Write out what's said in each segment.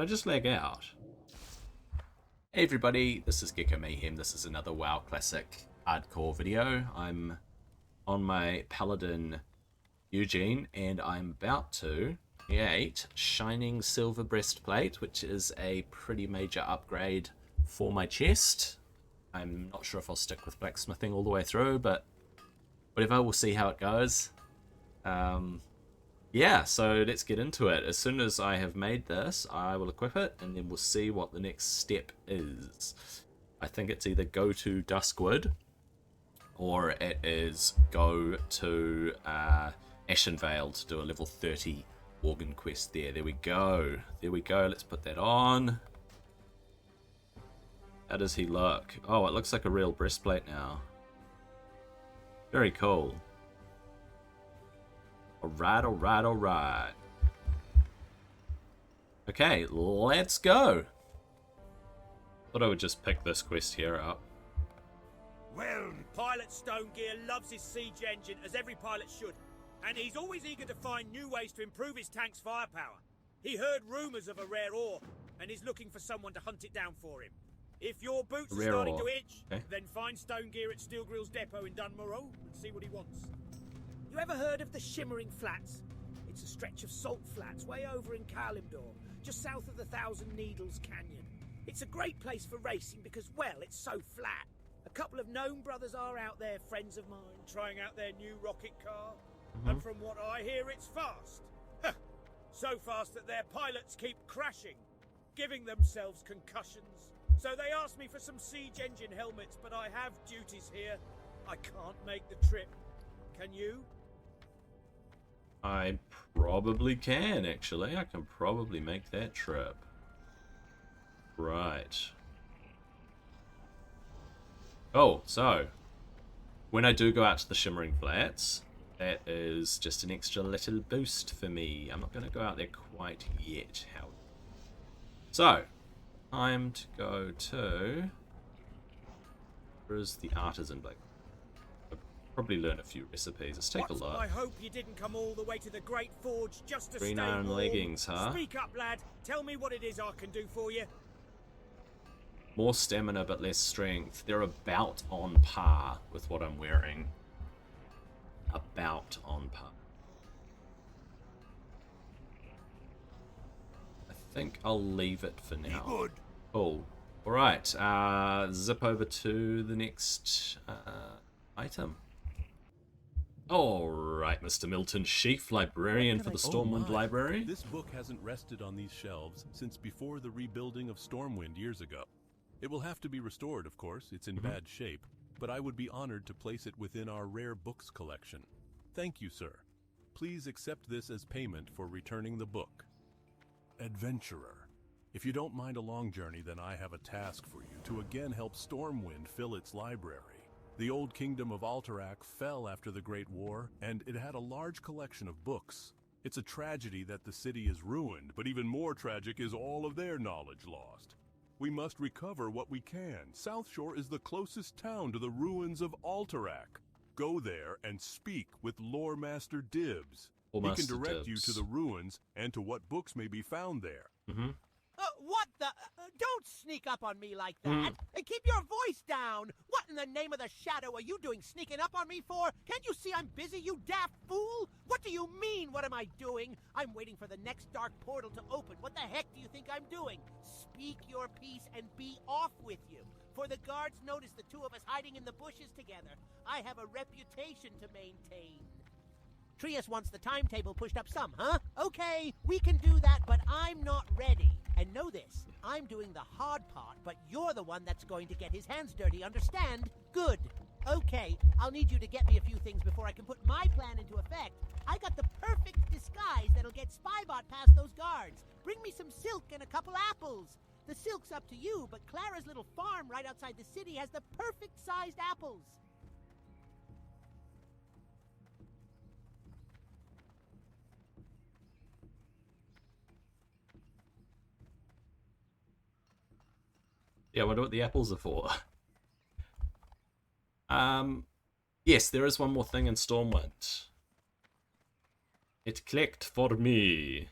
Did I just lag out? Hey everybody, this is Gecko Mayhem. This is another WoW Classic hardcore video. I'm on my Paladin Eugene, and I'm about to create Shining Silver Breastplate, which is a pretty major upgrade for my chest. I'm not sure if I'll stick with blacksmithing all the way through, but whatever, we'll see how it goes. Yeah, so let's get into it. As soon as I have made this, I will equip it, and then we'll see what the next step is. I think it's either go to Duskwood, or it is go to Ashenvale to do a level 30 Worgen quest there. There we go. There we go. Let's put that on. How does he look? Oh, it looks like a real breastplate now. Very cool. Alright, alright, alright. Okay, let's go. Thought I would just pick this quest here up. Well, Pilot Stonegear loves his siege engine, as every pilot should. And he's always eager to find new ways to improve his tank's firepower. He heard rumours of a rare ore, and he's looking for someone to hunt it down for him. If your boots are starting to itch, then find Stonegear at Steelgrill's depot in Dunmorrow and see what he wants. You ever heard of the Shimmering Flats? It's a stretch of salt flats way over in Kalimdor, just south of the Thousand Needles Canyon. It's a great place for racing because, well, it's so flat. A couple of gnome brothers are out there, friends of mine, trying out their new rocket car. And from what I hear, it's fast. So fast that their pilots keep crashing, giving themselves concussions. So they asked me for some siege engine helmets, but I have duties here. I can't make the trip. Can you? I probably can, actually. I can probably make that trip. Right. Oh, so when I do go out to the Shimmering Flats, that is just an extra little boost for me. I'm not going to go out there quite yet, however. So, time to go to... Where is the Artisan Blake? Probably learn a few recipes. Let's take a look. I hope you didn't come all the way to the Great Forge just to Green stay iron warm. leggings, huh? Speak up, lad. Tell me what it is I can do for you. More stamina but less strength. They're about on par with what I'm wearing. About on par. I think I'll leave it for now. Good. Cool. Alright, zip over to the next item. Alright, Mr. Milton Sheaf, librarian for the Stormwind Library. This book hasn't rested on these shelves since before the rebuilding of Stormwind years ago. It will have to be restored, of course. It's in bad shape, but I would be honored to place it within our rare books collection. Thank you, sir. Please accept this as payment for returning the book. Adventurer, if you don't mind a long journey, then I have a task for you to again help Stormwind fill its library. The old kingdom of Alterac fell after the Great War, and it had a large collection of books. It's a tragedy that the city is ruined, but even more tragic is all of their knowledge lost. We must recover what we can. South Shore is the closest town to the ruins of Alterac. Go there and speak with Lore Master Dibbs. He can direct you to the ruins and to what books may be found there. What the? Don't sneak up on me like that. And keep your voice down. What in the name of the shadow are you doing sneaking up on me for? Can't you see I'm busy, you daft fool? What do you mean, what am I doing? I'm waiting for the next dark portal to open. What the heck do you think I'm doing? Speak your piece and be off with you. For the guards notice the two of us hiding in the bushes together. I have a reputation to maintain. Trius wants the timetable pushed up some, huh? Okay, we can do that, but I'm not ready. And know this, I'm doing the hard part, but you're the one that's going to get his hands dirty, understand? Good. Okay, I'll need you to get me a few things before I can put my plan into effect. I got the perfect disguise that'll get Spybot past those guards. Bring me some silk and a couple apples. The silk's up to you, but Clara's little farm right outside the city has the perfect-sized apples. Yeah, I wonder what the apples are for. Yes, there is one more thing in Stormwind. It clicked for me.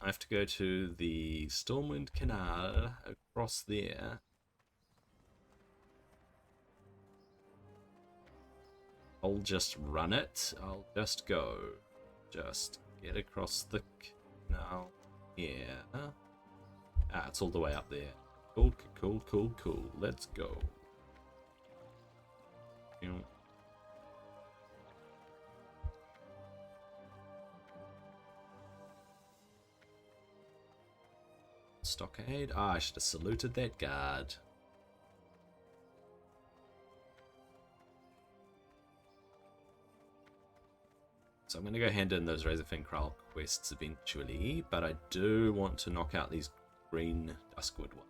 I have to go to the Stormwind Canal across there. I'll just run it. I'll just go. Just get across the canal here. Ah, it's all the way up there. Cool, cool, cool, cool. Let's go. Stockade. Ah, I should have saluted that guard. So I'm going to go hand in those Razorfang Kraul quests eventually, but I do want to knock out these green Duskwood ones.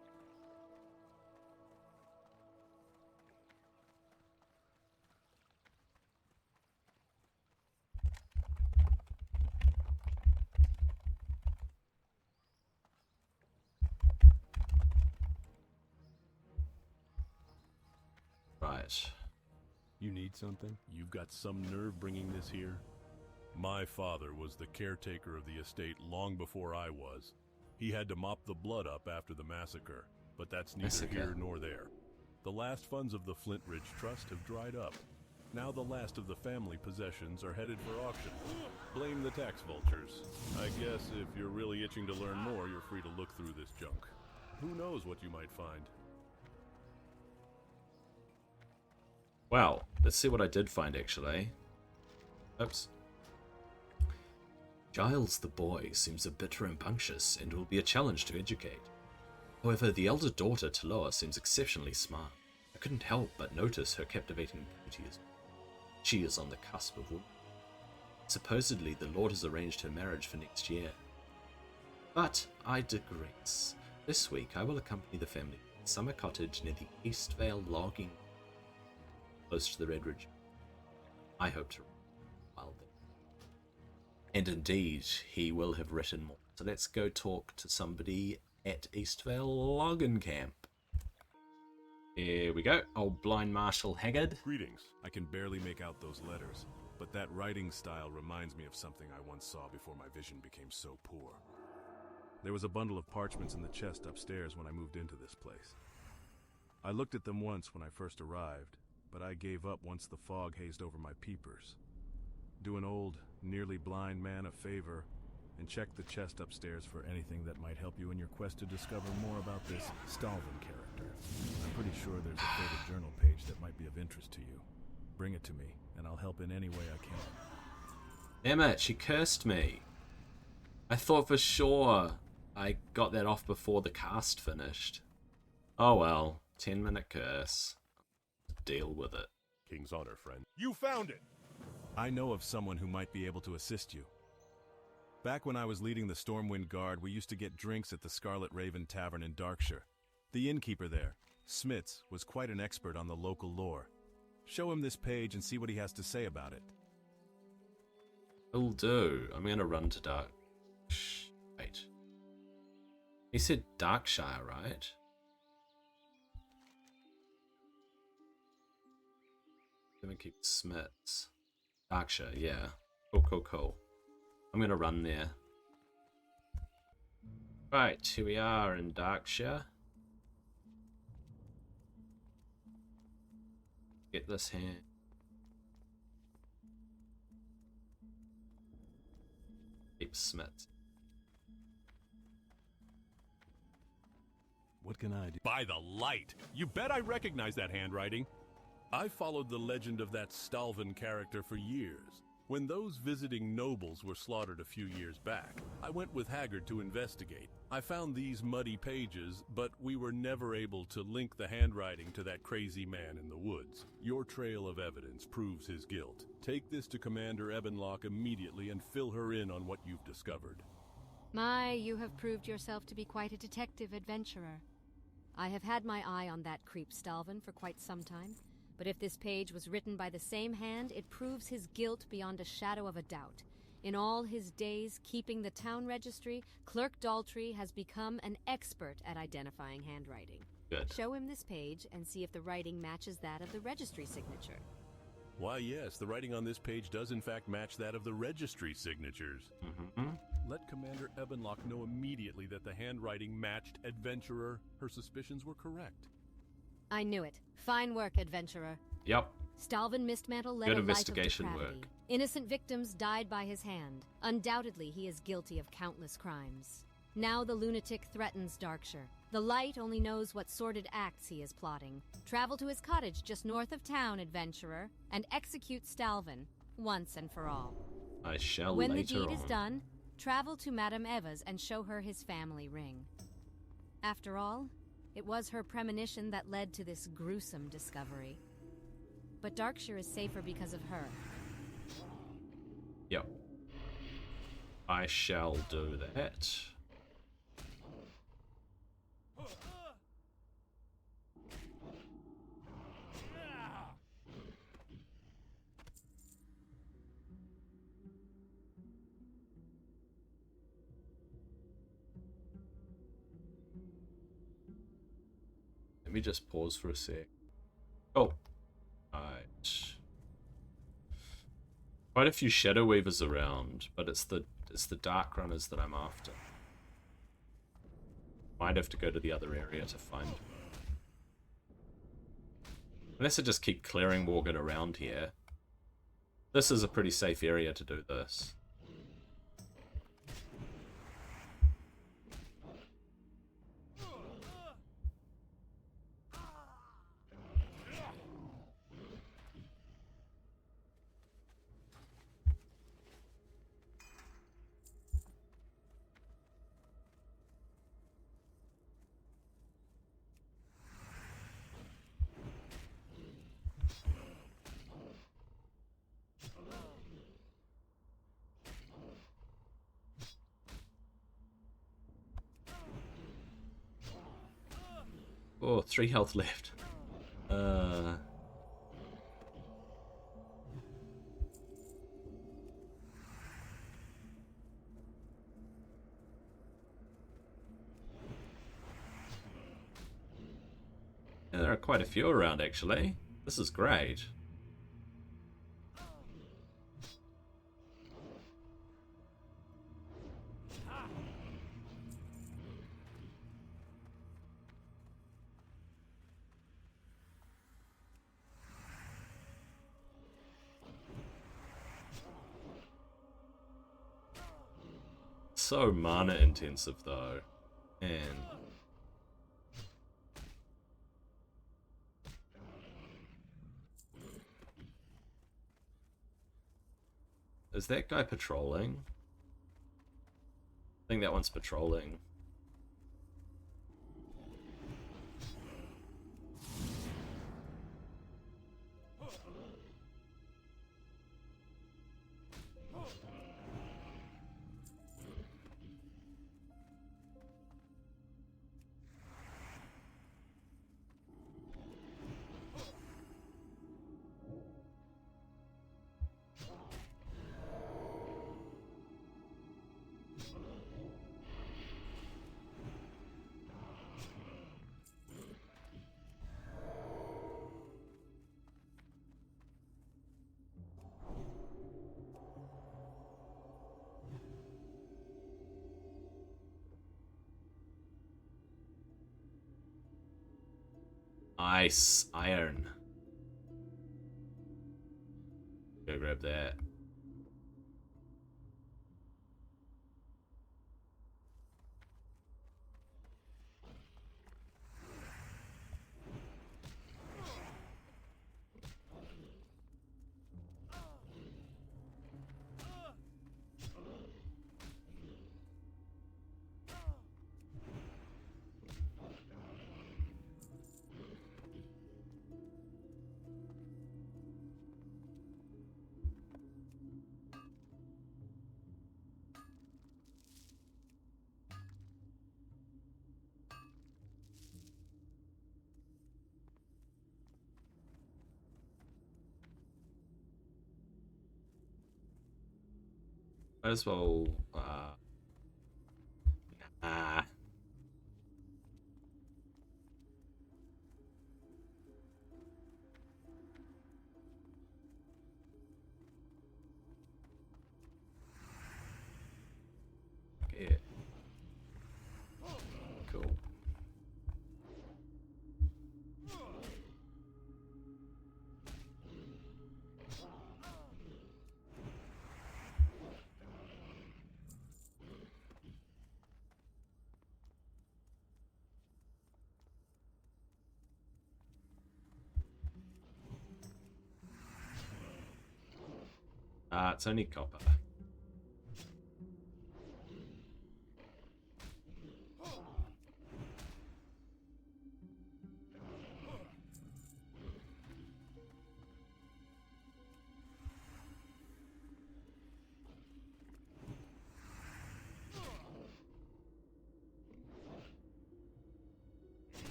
Right. You need something? You've got some nerve bringing this here? My father was the caretaker of the estate long before I was. He had to mop the blood up after the massacre, but that's neither here nor there. The last funds of the Flint Ridge Trust have dried up. Now the last of the family possessions are headed for auction. Blame the tax vultures. I guess if you're really itching to learn more, you're free to look through this junk. Who knows what you might find? Wow, let's see what I did find actually. Oops. Giles the boy seems a bit rambunctious and will be a challenge to educate. However, the elder daughter, Taloa, seems exceptionally smart. I couldn't help but notice her captivating beauty. She is on the cusp of woman. Supposedly, the Lord has arranged her marriage for next year. But I digress. This week, I will accompany the family to a summer cottage near the Eastvale logging, close to the Red Ridge. I hope to while there. And indeed, he will have written more. So let's go talk to somebody at Eastvale Logging Camp. Here we go. Old Blind Marshal Haggard. Greetings. I can barely make out those letters, but that writing style reminds me of something I once saw before my vision became so poor. There was a bundle of parchments in the chest upstairs when I moved into this place. I looked at them once when I first arrived, but I gave up once the fog hazed over my peepers. Do an old, nearly blind man a favor and check the chest upstairs for anything that might help you in your quest to discover more about this Stalvin character. I'm pretty sure there's a faded journal page that might be of interest to you. Bring it to me, and I'll help in any way I can. Damn it, she cursed me. I thought for sure I got that off before the cast finished. Oh well, 10-minute curse. Deal with it. King's honor, friend. You found it! I know of someone who might be able to assist you. Back when I was leading the Stormwind Guard, we used to get drinks at the Scarlet Raven Tavern in Darkshire. The innkeeper there, Smits, was quite an expert on the local lore. Show him this page and see what he has to say about it. Will do. I'm gonna run to Dark... Wait. He said Darkshire, right? Let me keep Smits. Darkshire, yeah. Cool, cool, cool. I'm gonna run there. Right, here we are in Darkshire. Get this hand. Keep Smits. What can I do? By the light! You bet I recognize that handwriting! I followed the legend of that Stalvin character for years. When those visiting nobles were slaughtered a few years back, I went with Haggard to investigate. I found these muddy pages, but we were never able to link the handwriting to that crazy man in the woods. Your trail of evidence proves his guilt. Take this to Commander Ebenlock immediately and fill her in on what you've discovered. My, you have proved yourself to be quite a detective adventurer. I have had my eye on that creep Stalvin for quite some time. But if this page was written by the same hand, it proves his guilt beyond a shadow of a doubt. In all his days keeping the town registry, Clerk Daltrey has become an expert at identifying handwriting. Good. Show him this page and see if the writing matches that of the registry signature. Why, yes, the writing on this page does in fact match that of the registry signatures. Mm-hmm. Let Commander Ebenlock know immediately that the handwriting matched Adventurer. Her suspicions were correct. I knew it. Fine work, adventurer. Yep. Stalvin Mistmantle led Good a life of investigation depravity. work. Innocent victims died by his hand. Undoubtedly, he is guilty of countless crimes. Now the lunatic threatens Darkshire. The Light only knows what sordid acts he is plotting. Travel to his cottage just north of town, adventurer, and execute Stalvin, once and for all. I shall When the later deed on. is done, travel to Madame Eva's and show her his family ring. After all, it was her premonition that led to this gruesome discovery. But Darkshire is safer because of her. Yep. I shall do that. Let me just pause for a sec. Oh. Right. Quite a few Shadow Weavers around, but it's the Dark Runners that I'm after. Might have to go to the other area to find them. Unless I just keep clearing Worgen around here. This is a pretty safe area to do this. Oh, 3 health left. Yeah, there are quite a few around, actually. This is great. So mana intensive though. Man. Is that guy patrolling? I think that one's patrolling. Ice, iron. Go grab that. Might as well, nah. It's only copper.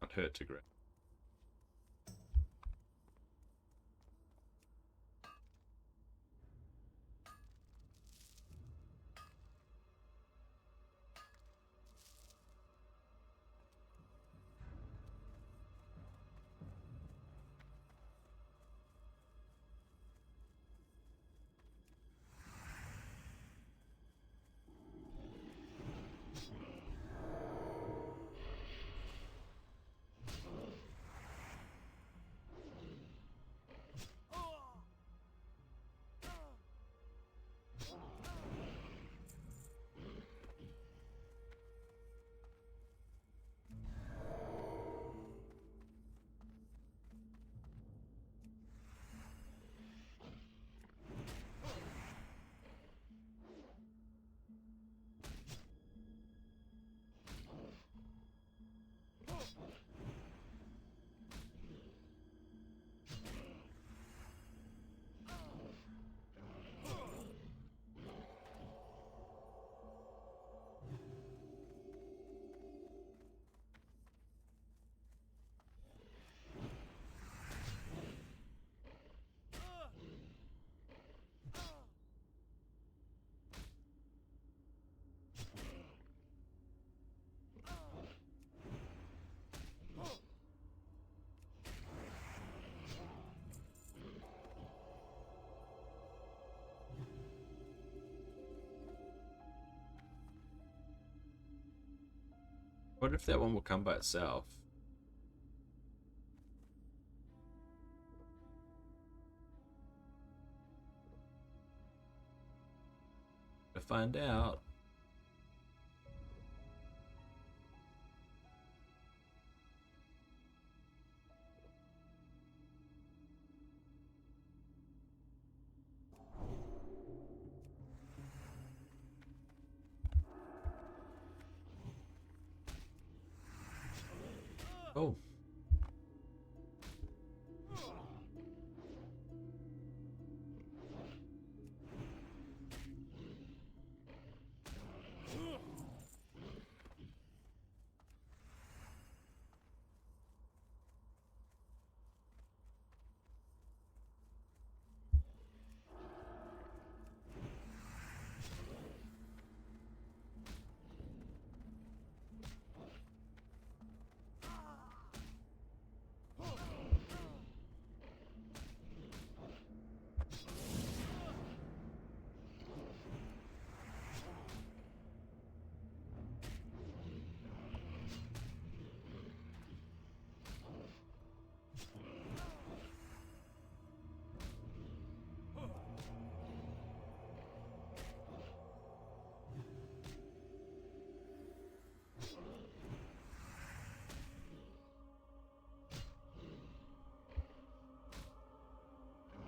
Not hurt to grip. What if that one will come by itself? To find out. Oh.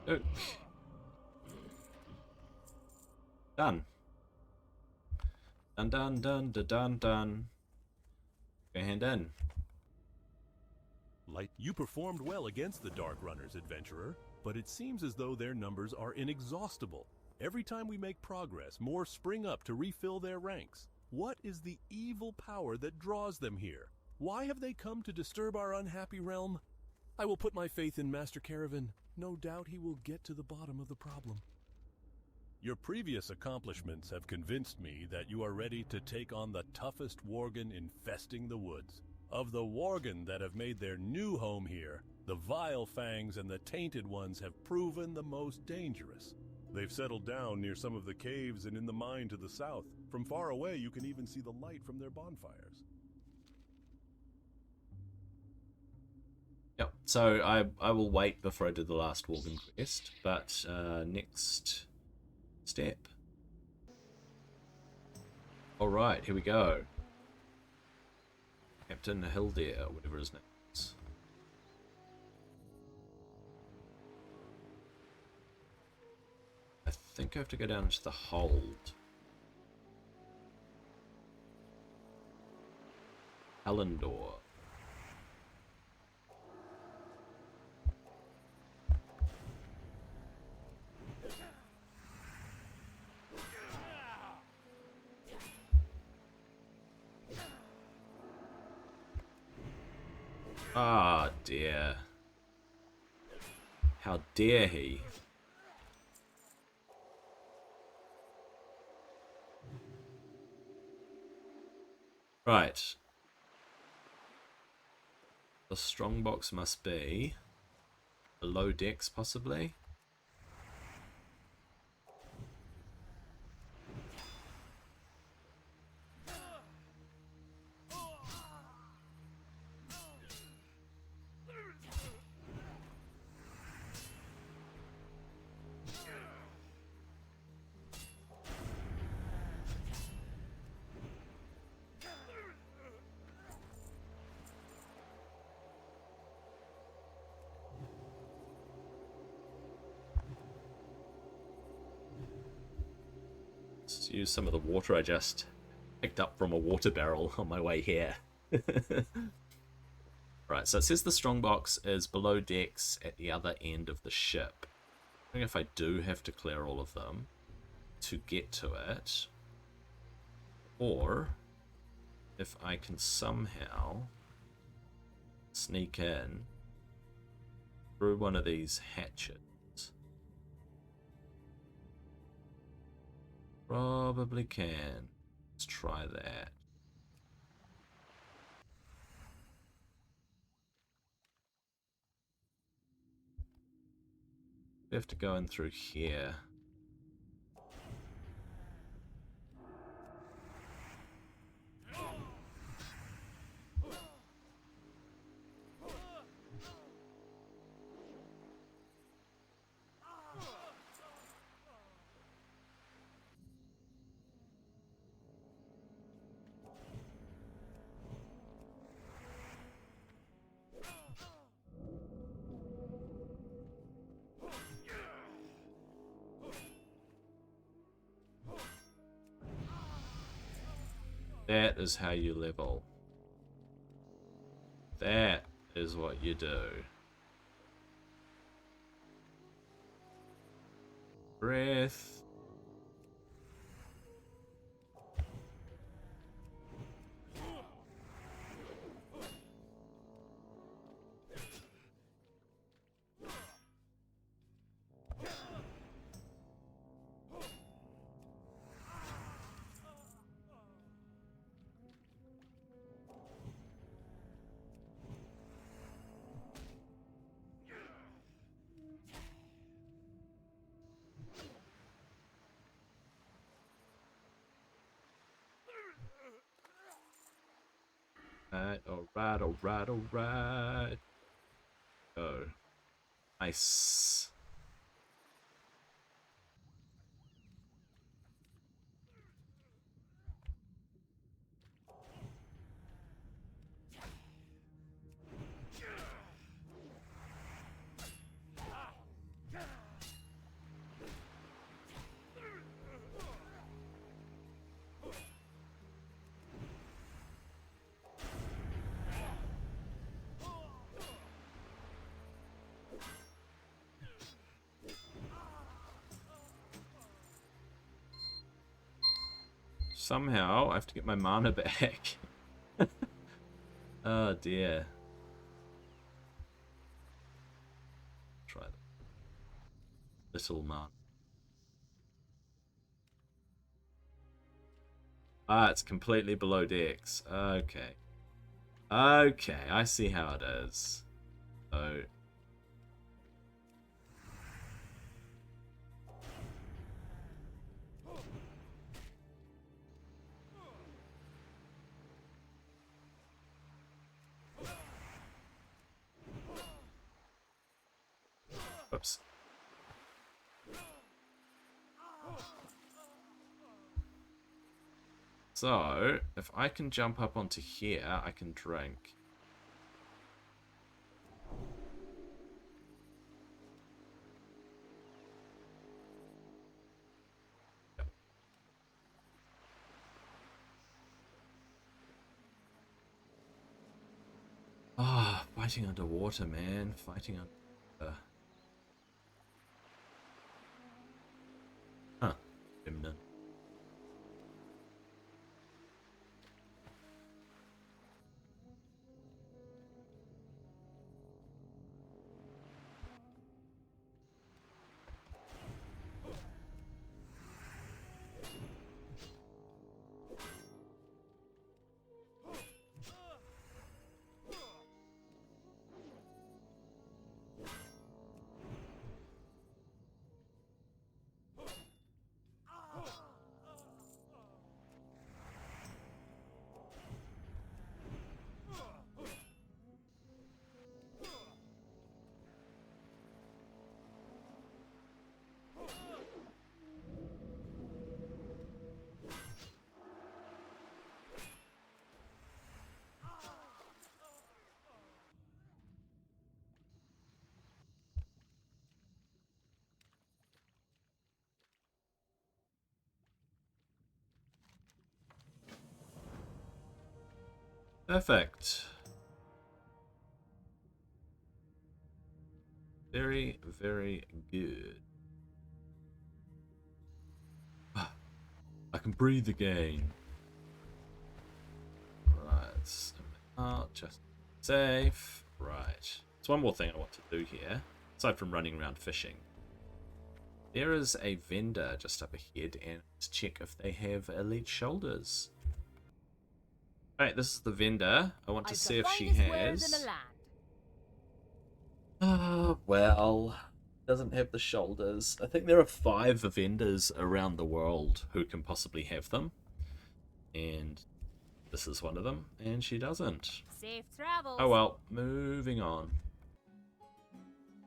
Oh. Done. Done, done, done, done, done, done. Go hand in. Light, you performed well against the Dark Runners, adventurer, but it seems as though their numbers are inexhaustible. Every time we make progress, more spring up to refill their ranks. What is the evil power that draws them here? Why have they come to disturb our unhappy realm? I will put my faith in Master Caravan. No doubt he will get to the bottom of the problem. Your previous accomplishments have convinced me that you are ready to take on the toughest Worgen infesting the woods. Of the Worgen that have made their new home here, the Vile Fangs and the Tainted Ones have proven the most dangerous. They've settled down near some of the caves and in the mine to the south. From far away, you can even see the light from their bonfires. Yep, so I will wait before I do the last Worgen quest, but next step. Alright, here we go. Captain Hildir, whatever his name is. I think I have to go down to the hold. Elendor. Ah, dear. How dare he? Right. The strongbox must be below decks, possibly. Let's use some of the water I just picked up from a water barrel on my way here. Right, so it says the strongbox is below decks at the other end of the ship. I think if I do have to clear all of them to get to it, or if I can somehow sneak in through one of these hatchets. Probably can. Let's try that. We have to go in through here. That is how you level. That is what you do. Breath. Alright, alright. Go. Nice. Somehow, I have to get my mana back. Oh dear. Try that. Little mana. Ah, it's completely below decks. Okay. Okay, I see how it is. So... Whoops. So, if I can jump up onto here, I can drink. Ah, fighting underwater, man. Fighting under... Huh. Feminine. Perfect. Very, very good. I can breathe again. Right, just safe. Right. There's one more thing I want to do here, aside from running around fishing. There is a vendor just up ahead, and let's check if they have elite shoulders. Right, this is the vendor. I want to see if she has... well, doesn't have the shoulders. I think there are 5 vendors around the world who can possibly have them. And this is one of them, and she doesn't. Safe travels. Oh well, moving on.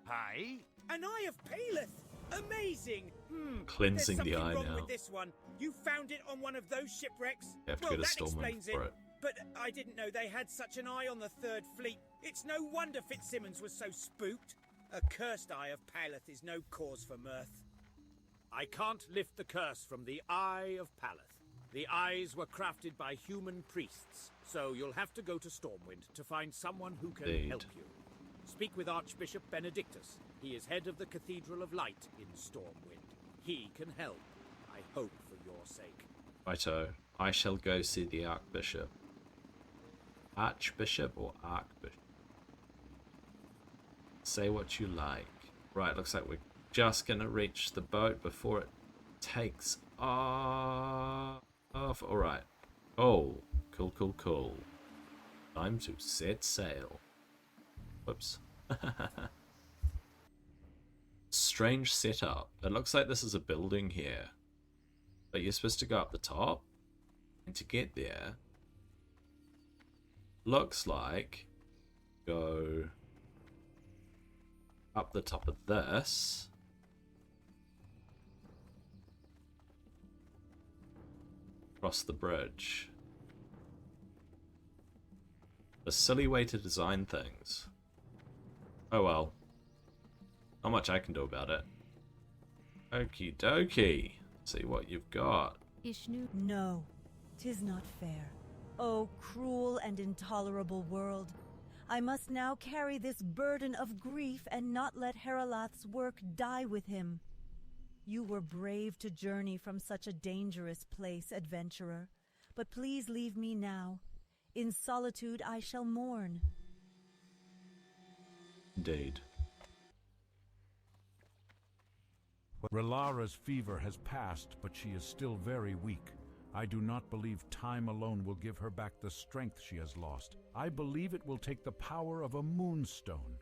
Hi. An eye of Paleth. Amazing. Cleansing There's the eye something wrong now. with this one. You found it on one of those shipwrecks? You have to Well, go to that Stormwind explains it. for it. But I didn't know they had such an eye on the Third Fleet. It's no wonder Fitzsimmons was so spooked. A cursed eye of Paleth is no cause for mirth. I can't lift the curse from the Eye of Paleth. The eyes were crafted by human priests, so you'll have to go to Stormwind to find someone who can Indeed. help you. Speak with Archbishop Benedictus. He is head of the Cathedral of Light in Stormwind. He can help. I hope for your sake. Righto, I shall go see the Archbishop. Archbishop or Archbishop? Say what you like. Right, looks like we're just gonna reach the boat before it takes off. Alright. Oh, cool. Time to set sail. Whoops. Strange setup. It looks like this is a building here. But you're supposed to go up the top. And to get there, looks like go up the top of this. Across the bridge. A silly way to design things. Oh well. Not much I can do about it. Okie dokie. See what you've got. Ishnu. No, 'tis not fair. O cruel and intolerable world, I must now carry this burden of grief and not let Heralath's work die with him. You were brave to journey from such a dangerous place, adventurer, but please leave me now. In solitude I shall mourn. Indeed. Relara's fever has passed, but she is still very weak. I do not believe time alone will give her back the strength she has lost. I believe it will take the power of a moonstone.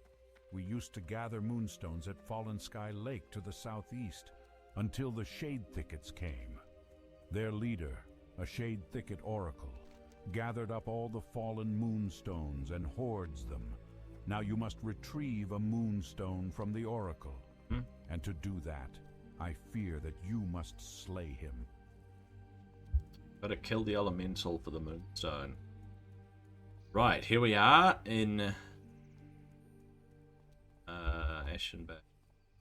We used to gather moonstones at Fallen Sky Lake to the southeast, until the Shade Thickets came. Their leader, a Shade Thicket oracle, gathered up all the fallen moonstones and hoards them. Now you must retrieve a moonstone from the oracle. And to do that, I fear that you must slay him. Gotta kill the elemental for the moonstone. Right, here we are in Ashenberg.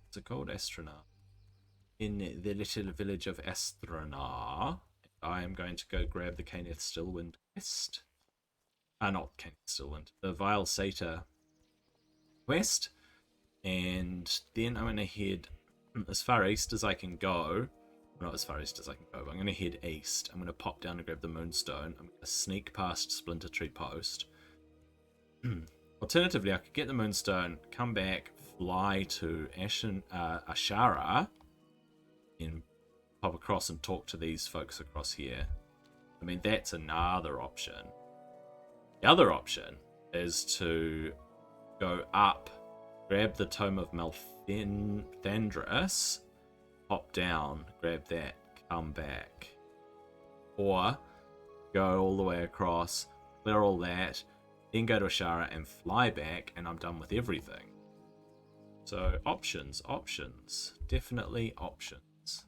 What's it called? Astronar. In the little village of Astronar. I am going to go grab the Caneth Stillwind quest. Not Caneth Stillwind. The Vile Satyr quest. And then I'm going to head as far east as I can go. Not as far east as I can go, but I'm going to head east. I'm going to pop down and grab the Moonstone. I'm going to sneak past Splinter Tree Post. Alternatively, I could get the Moonstone, come back, fly to Ashara, and pop across and talk to these folks across here. I mean, that's another option. The other option is to go up, grab the Tome of Malthandris, pop down, grab that, come back. Or go all the way across, clear all that, then go to Ashara and fly back, and I'm done with everything. So options. Definitely options.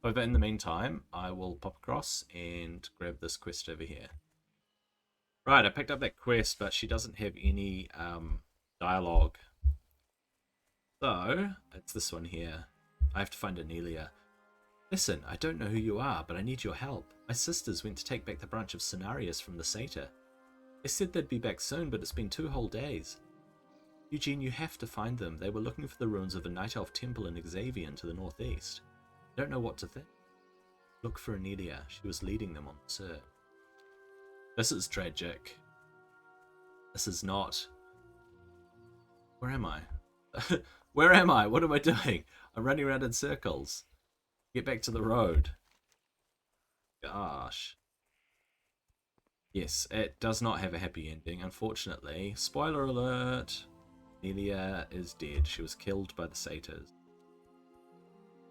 But in the meantime, I will pop across and grab this quest over here. Right, I picked up that quest, but she doesn't have any dialogue. So, it's this one here. I have to find Anelia. Listen, I don't know who you are, but I need your help. My sisters went to take back the branch of Cenarius from the satyr. They said they'd be back soon, but it's been 2 whole days. Eugene, you have to find them. They were looking for the ruins of a Night Elf temple in Xavian to the northeast. I don't know what to think. Look for Anelia. She was leading them on the search. This is tragic. This is not... Where am I? Where am I? What am I doing? I'm running around in circles. Get back to the road. Gosh. Yes, it does not have a happy ending, unfortunately. Spoiler alert. Anelia is dead. She was killed by the satyrs.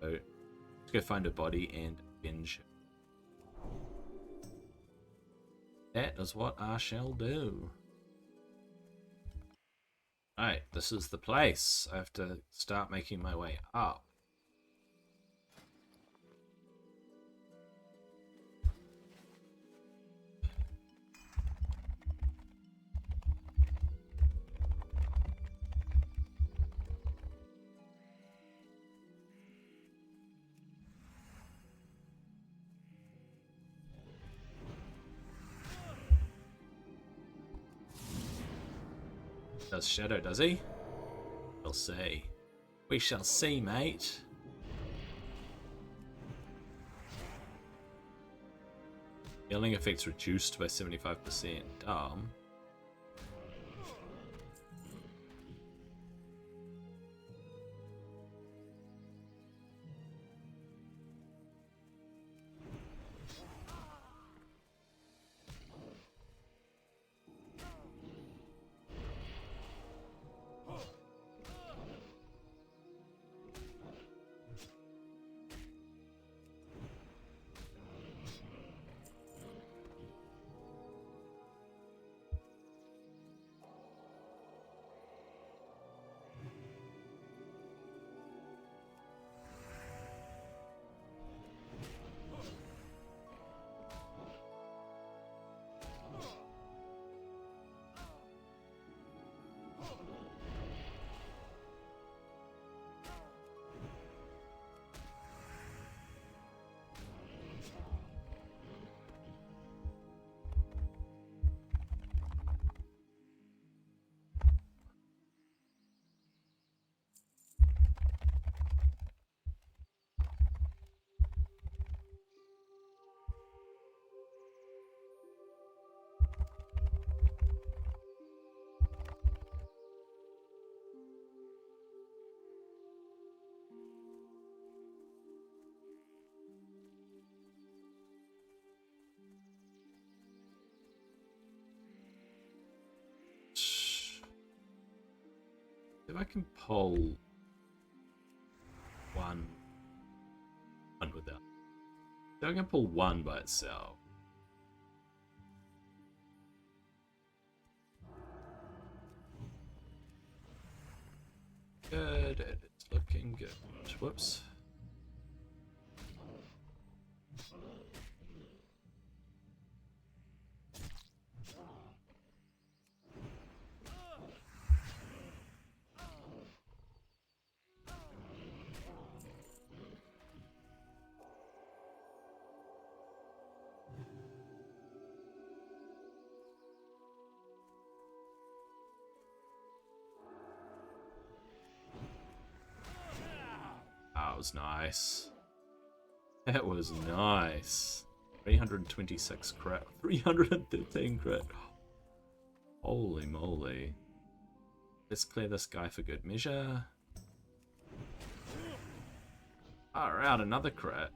So, let's go find her body and avenge her. That is what I shall do. Right, this is the place. I have to start making my way up. Does Shadow, does he? We'll see. We shall see, mate. Healing effects reduced by 75%. Damn. If I can pull one without. If I can pull one by itself. Good, it's looking good. Whoops. That was nice. That was nice. 326 crit. 313 crit. Holy moly. Let's clear this guy for good measure. Alright, another crit.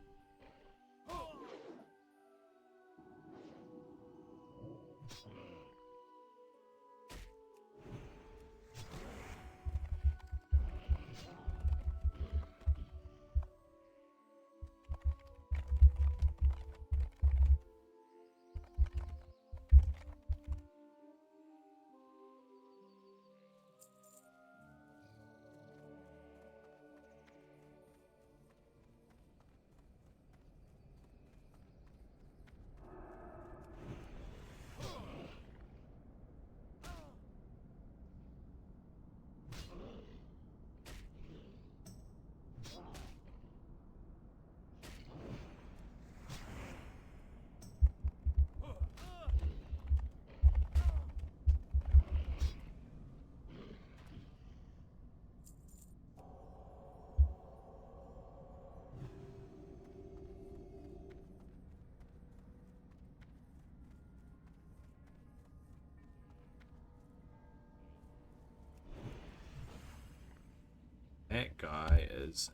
That guy is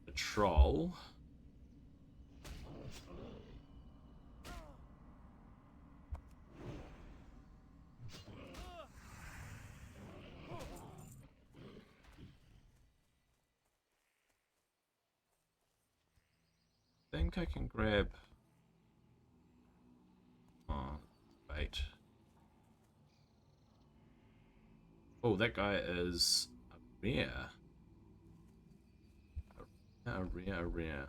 a troll. I think I can grab... Oh, wait. Oh, that guy is a rare. A rare.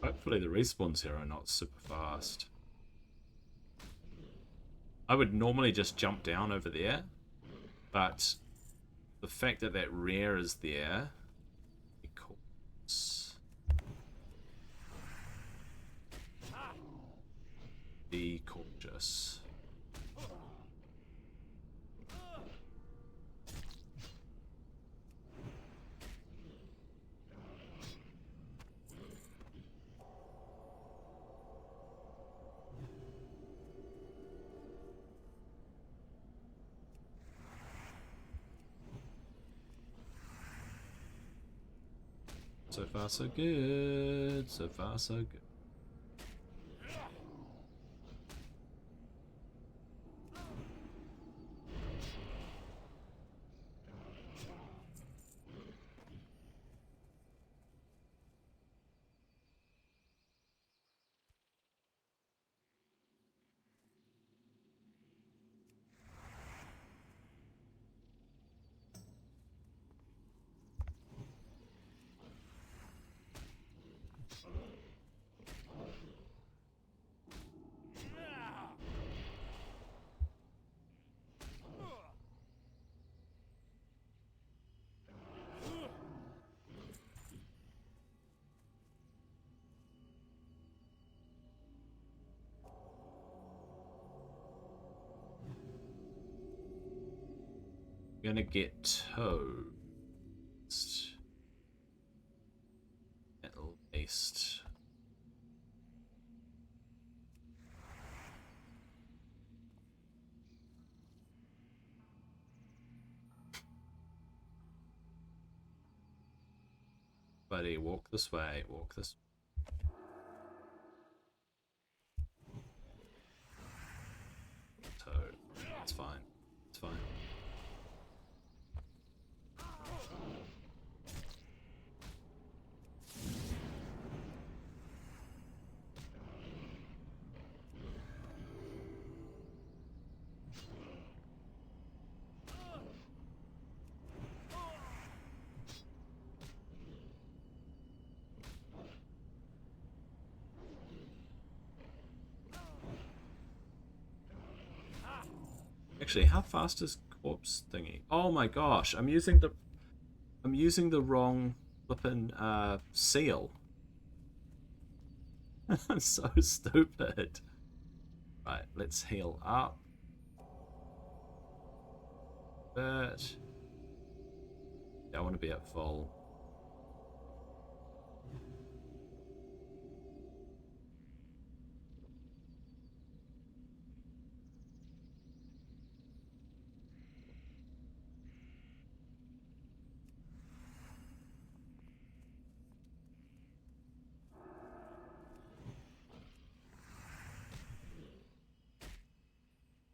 Hopefully the respawns here are not super fast. I would normally just jump down over there, but the fact that that rare is there, be cautious. So far so good, so far so good. gonna get toast. At least. Buddy, walk this way, walk this way. Toad. It's fine. It's fine. Actually, how fast is corpse thingy? Oh my gosh, I'm using the wrong flippin' seal. So stupid. Right, let's heal up. But yeah, I want to be at full.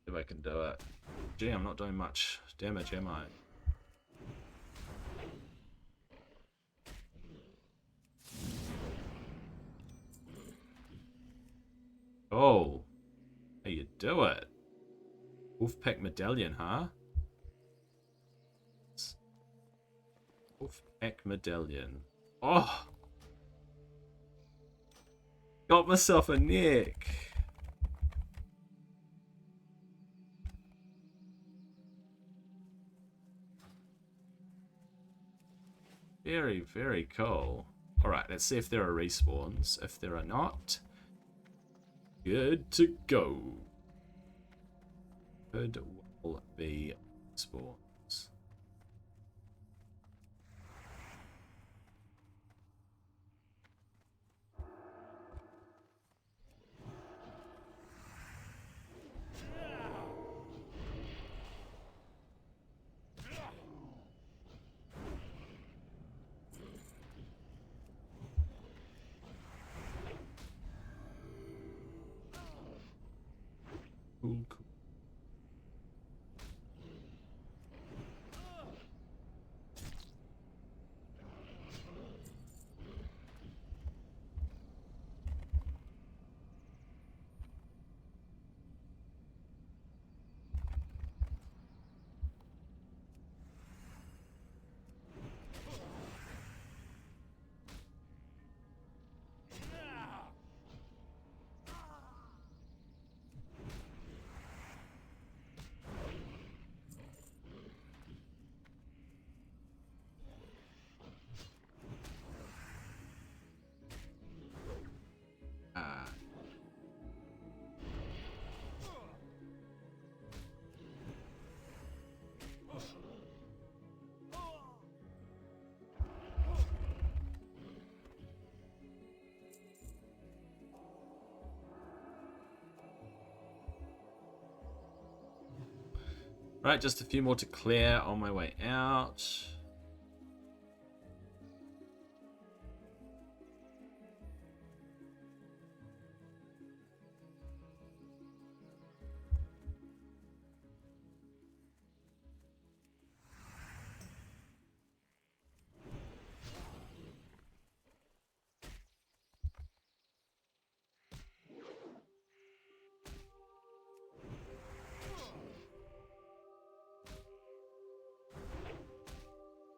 If I can do it. Gee, I'm not doing much damage, am I? Oh, how you do it? Wolfpack medallion, huh? Wolfpack medallion. Oh! Got myself a neck! Very, very cool. Alright, let's see if there are respawns. If there are not, good to go. Could will be spawns. Cool, cool. Right, just a few more to clear on my way out.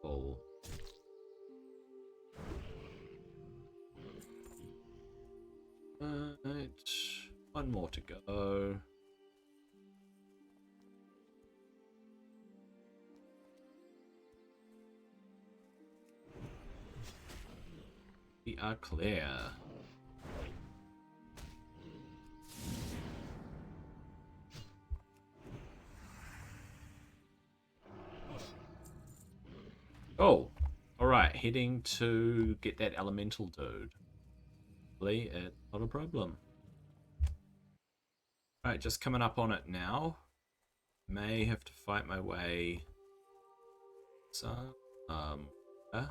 Full. Right, one more to go. We are clear. heading to get that elemental dude. Hopefully, it's not a problem. Alright, just coming up on it now. May have to fight my way. So, yeah.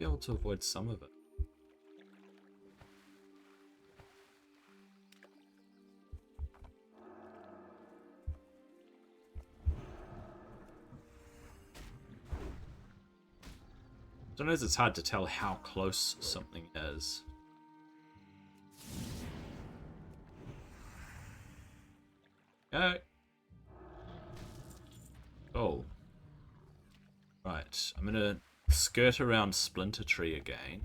Be able to avoid some of it. Sometimes it's hard to tell how close something is. Go. Oh. Right, I'm gonna skirt around Splinter Tree again.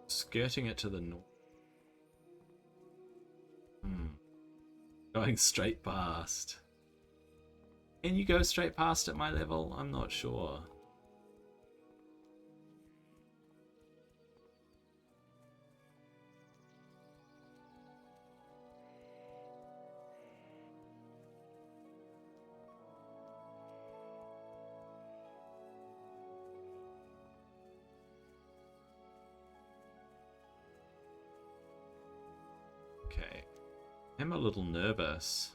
Skirting it to the north. Going straight past. Can you go straight past at my level? I'm not sure. Okay. I'm a little nervous.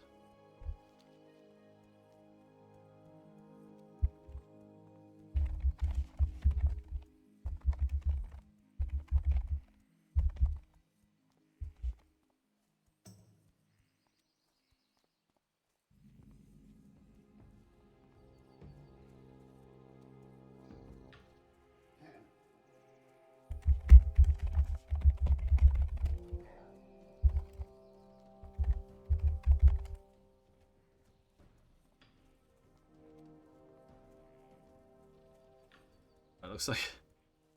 It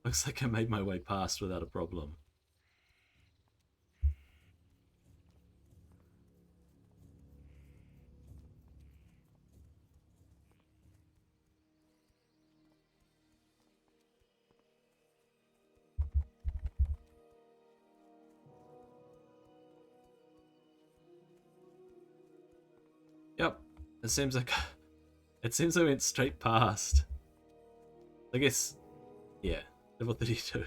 looks like I made my way past without a problem. Yep, it seems like I went straight past. I guess, yeah, level 32.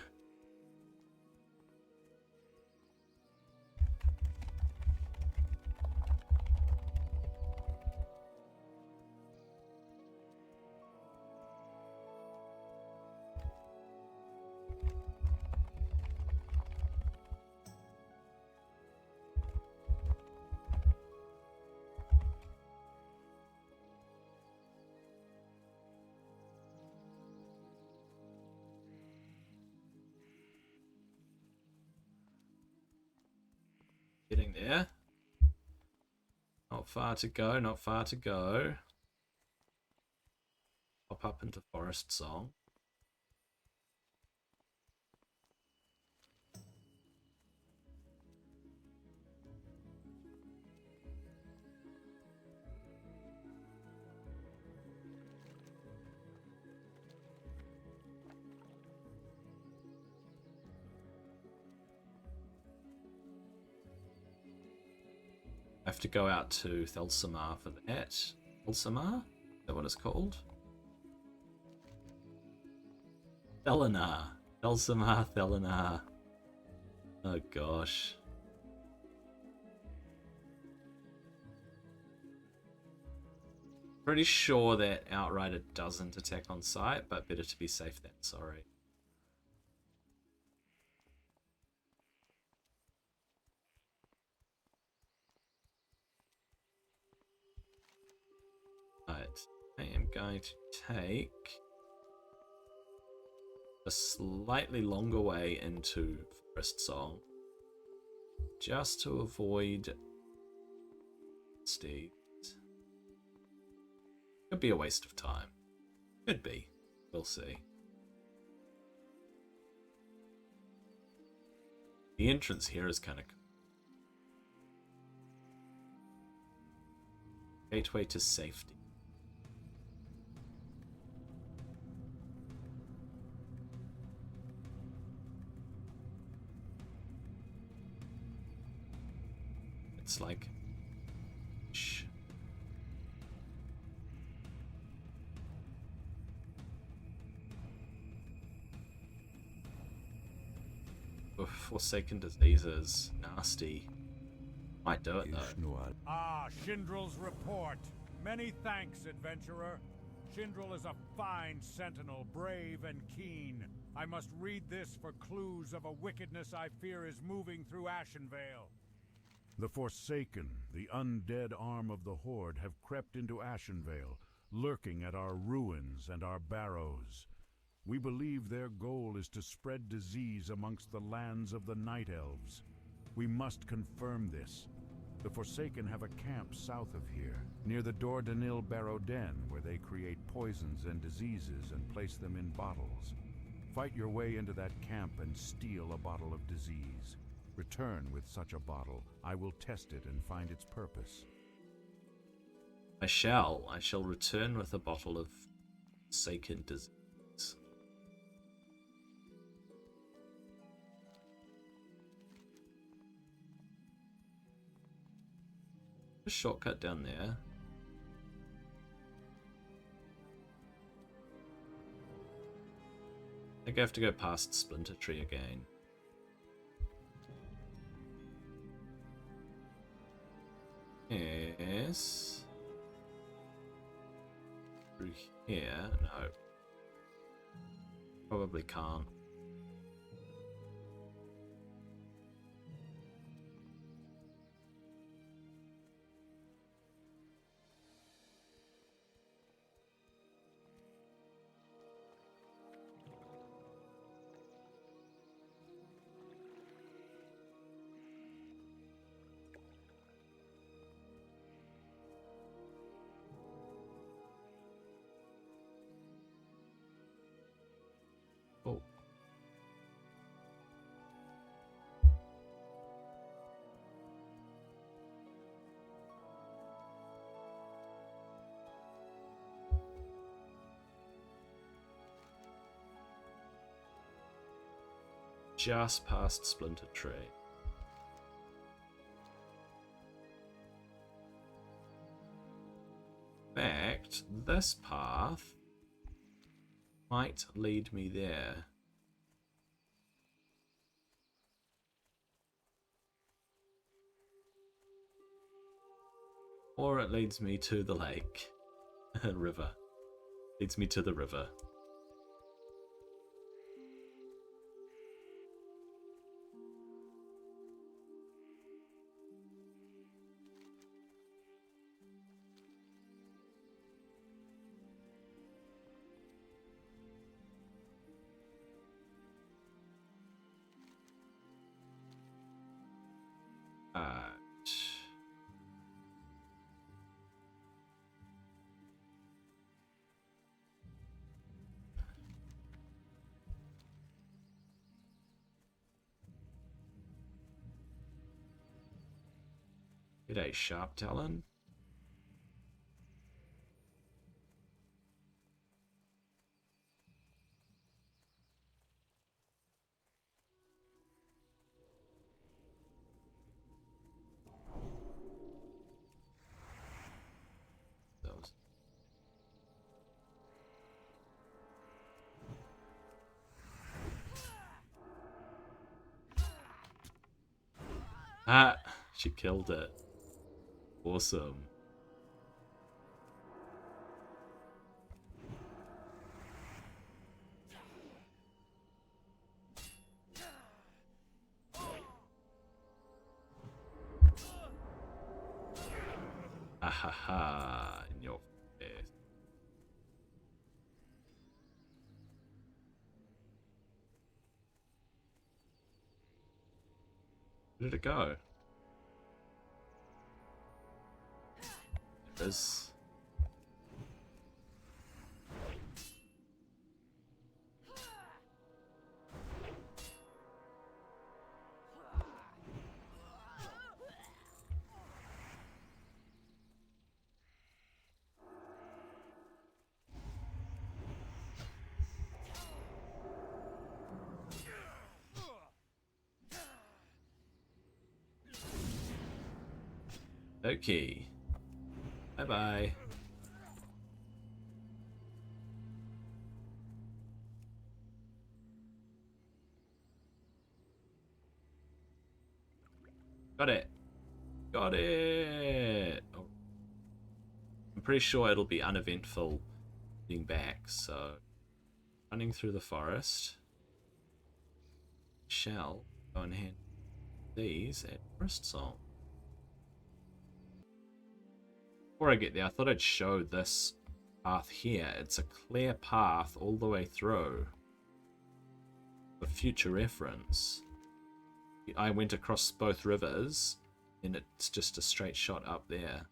Getting there. Not far to go, not far to go. Pop up into Forest Song. I have to go out to Thelsamar for that. Thelsamar? Is that what it's called? Thelinar. Thelsamar, Thelinar. Oh gosh. Pretty sure that Outrider doesn't attack on sight, but better to be safe than sorry. Right, I am going to take a slightly longer way into Forest Song, just to avoid Steve. Could be a waste of time. Could be. We'll see. The entrance here is kind of cool. Gateway to safety. It's like... Shh. Forsaken diseases. Nasty. Might do it though. Ah, Shindrel's report. Many thanks, adventurer. Shindrel is a fine sentinel, brave and keen. I must read this for clues of a wickedness I fear is moving through Ashenvale. The Forsaken, the undead arm of the Horde, have crept into Ashenvale, lurking at our ruins and our barrows. We believe their goal is to spread disease amongst the lands of the Night Elves. We must confirm this. The Forsaken have a camp south of here, near the Dordanil Barrow Den, where they create poisons and diseases and place them in bottles. Fight your way into that camp and steal a bottle of disease. Return with such a bottle. I will test it and find its purpose. I shall return with a bottle of Forsaken disease. A shortcut down there. I think I have to go past Splinter Tree again. Yes. Through here? No. Probably can't. Oh. Just past Splinter Tree. In fact, this path might lead me there. Or it leads me to the lake. River. Leads me to the river. G'day, Sharp Talon. Those. Ah, she killed it. Awesome. Ahaha, in your face. Where did it go? It is. Okay. Bye bye. Got it. Got it. Oh. I'm pretty sure it'll be uneventful getting back, so running through the forest. Shall go and hand these at Forest Song. Before I get there, I thought I'd show this path here. It's a clear path all the way through for future reference. I went across both rivers and it's just a straight shot up there.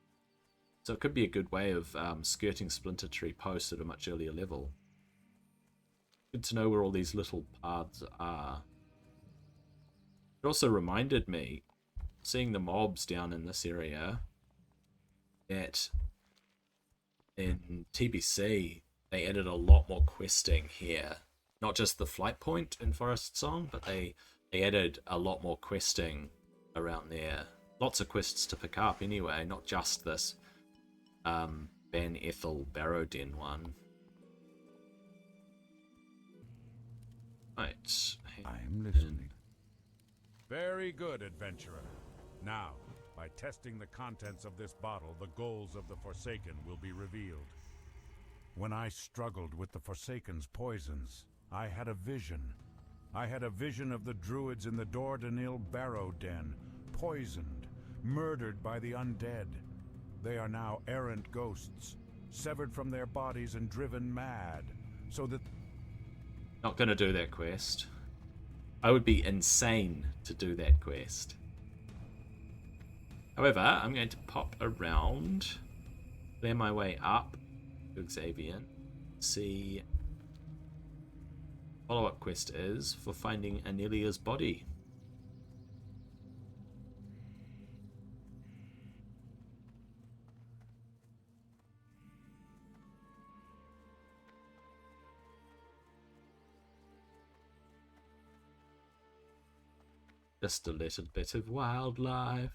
So it could be a good way of skirting Splinter Tree Post at a much earlier level. Good to know where all these little paths are. It also reminded me, seeing the mobs down in this area, that in TBC they added a lot more questing here. Not just the flight point in Forest Song, but they added a lot more questing around there. Lots of quests to pick up anyway, not just this Ben Ethel Barrow Den one. Right. I'm listening. Very good, adventurer. Now, by testing the contents of this bottle, the goals of the Forsaken will be revealed. When I struggled with the Forsaken's poisons, I had a vision. I had a vision of the druids in the Dordanil Barrow Den, poisoned, murdered by the undead. They are now errant ghosts, severed from their bodies and driven mad, so that... Not gonna do that quest. I would be insane to do that quest. However, I'm going to pop around, clear my way up to Xavier, see follow-up quest is for finding Anelia's body. Just a little bit of wildlife.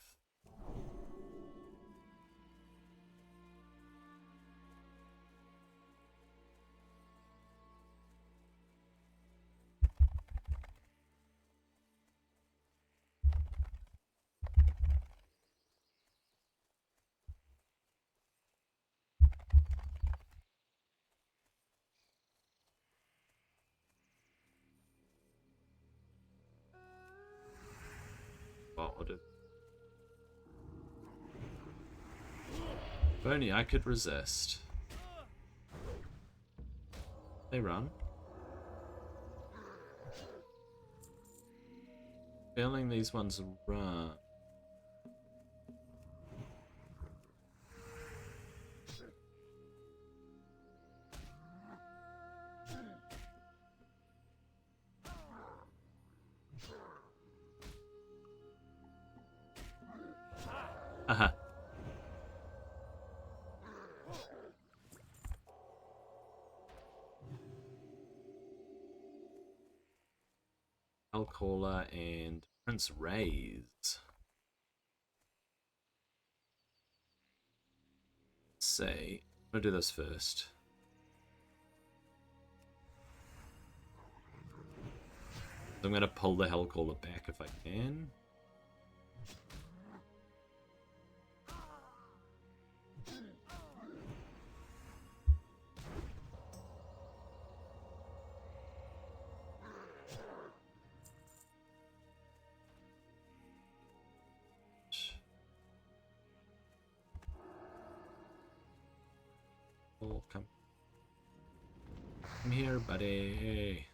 If only I could resist. They run. Feeling these ones run. Haha. Alcola and Prince Rays. Let's see. I'm gonna do this first. I'm gonna pull the Hellcaller back if I can. Oh, come here, buddy.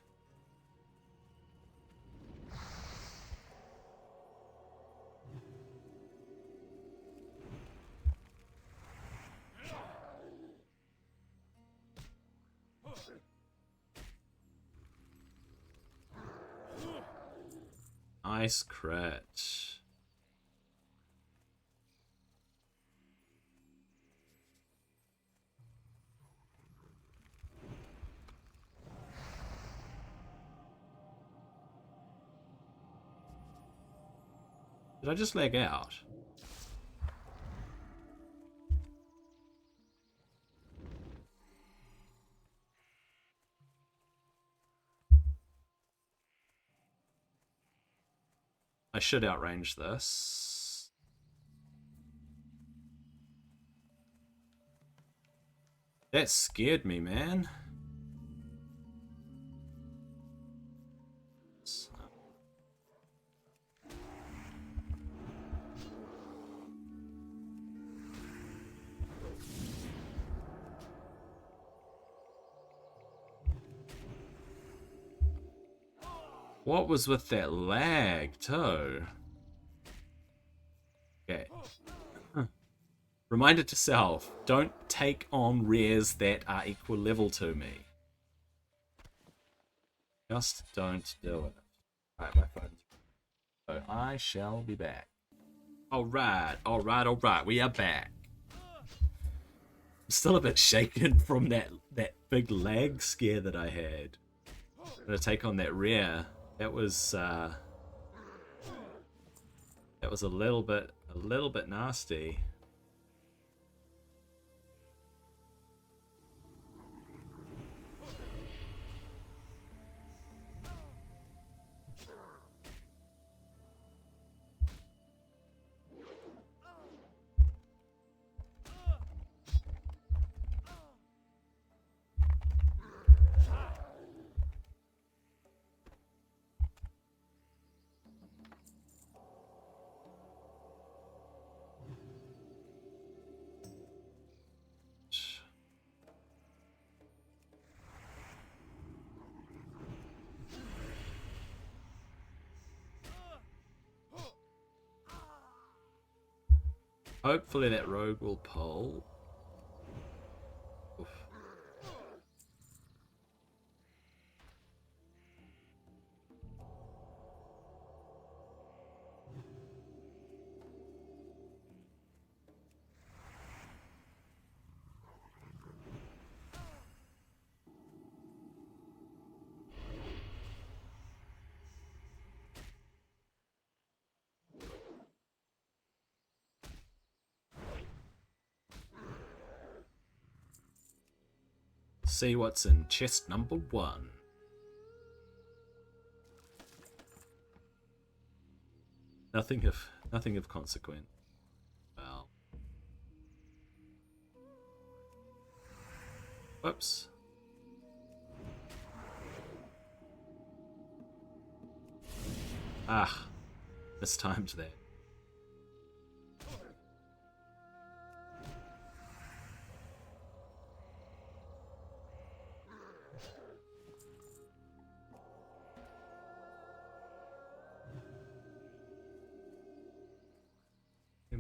Nice crit. Did I just lag out? I should outrange this. That scared me, man. What was with that lag, too? Okay. Reminder to self, don't take on rares that are equal level to me. Just don't do it. Alright, my phone's... So I shall be back. Alright, we are back. I'm still a bit shaken from that big lag scare that I had. I'm gonna take on that rare. That was a little bit nasty. Hopefully that rogue will pull. Oof. See what's in chest number 1. Nothing of consequence. Well. Whoops. Ah, mistimed that.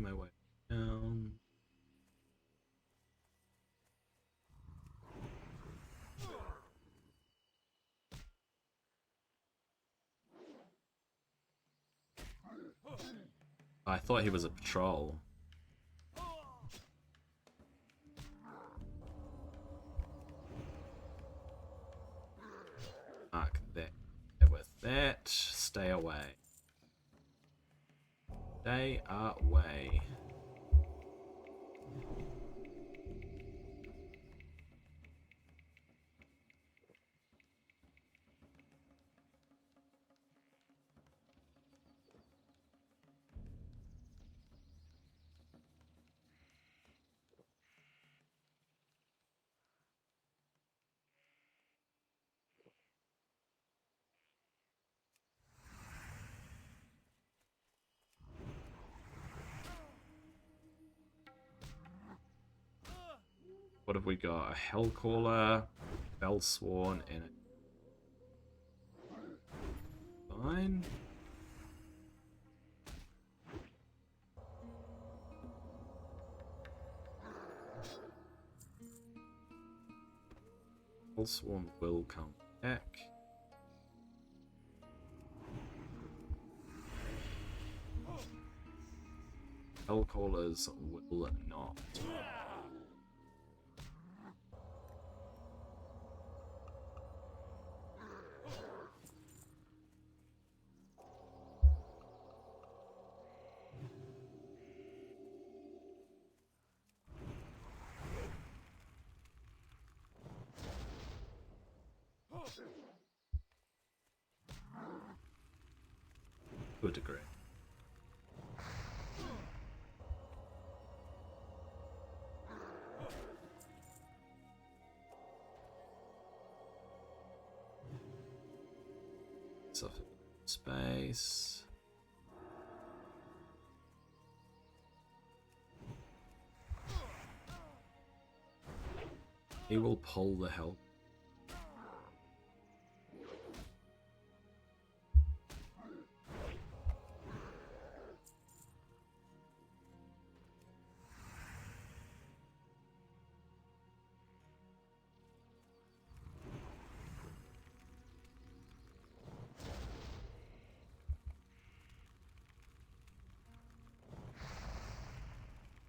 My way down. I thought he was a patrol. Mark that with that. Stay away. Stay away. What have we got? A Hellcaller, Bellsworn, and a... Fine. Bellsworn will come back. Hellcallers will not. To a degree. takes off space. He will pull the help.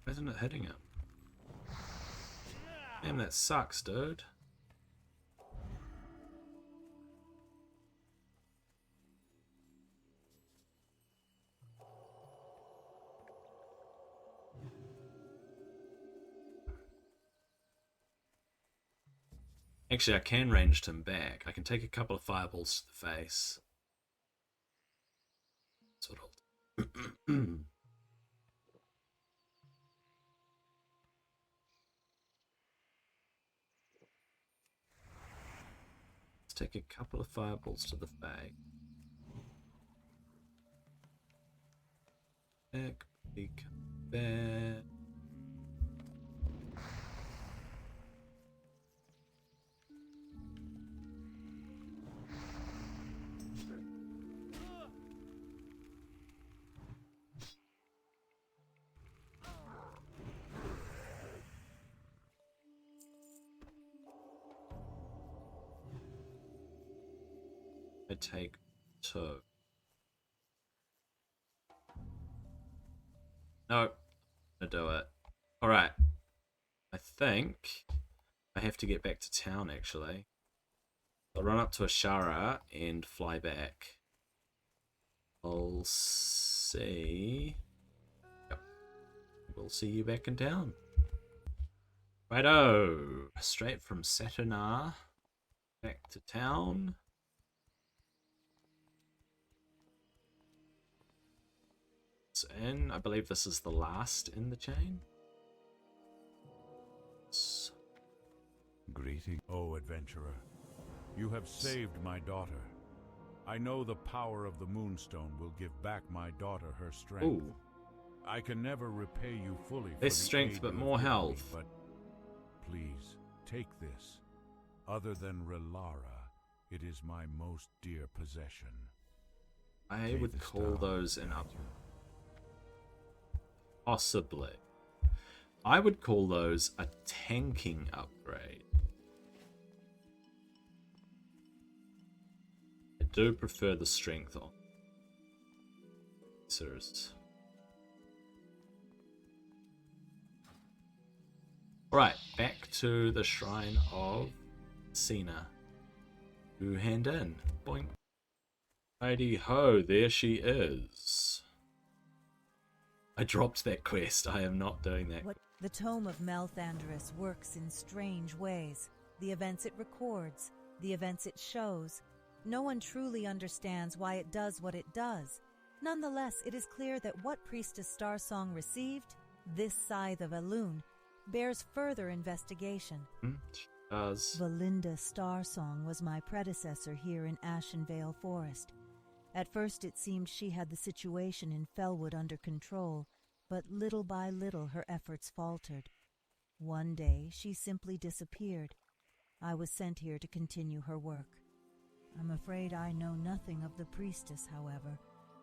Why isn't it hitting him? Damn, that sucks, dude. Actually, I can range him back. I can take a couple of fireballs to the face. That's what I'll do. Let's take a couple of fireballs to the face. Back, big, back. I take 2. No, I'm gonna do it. Alright. I think I have to get back to town actually. I'll run up to Ashara and fly back. I'll see. Yep. We'll see you back in town. Righto. Straight from Saturnar back to town. In. I believe this is the last in the chain. Greeting, O adventurer. You have saved my daughter. I know the power of the Moonstone will give back my daughter her strength. Ooh. I can never repay you fully for Less the strength, aid but you more have given me, health. but please, take this. Other than Relara, it is my most dear possession. I would call those an up. Possibly. I would call those a tanking upgrade. I do prefer the strength on satyrs. Right, back to the Shrine of Cena. Who hand in? Boink. Righty ho, there she is. I dropped that quest. I am not doing that. The Tome of Melthandris works in strange ways. The events it records, the events it shows. No one truly understands why it does what it does. Nonetheless, it is clear that what Priestess Starsong received, this Scythe of Elune, bears further investigation. Does. Valinda Starsong was my predecessor here in Ashenvale Forest. At first it seemed she had the situation in Felwood under control, but little by little her efforts faltered. One day she simply disappeared. I was sent here to continue her work. I'm afraid I know nothing of the priestess, however.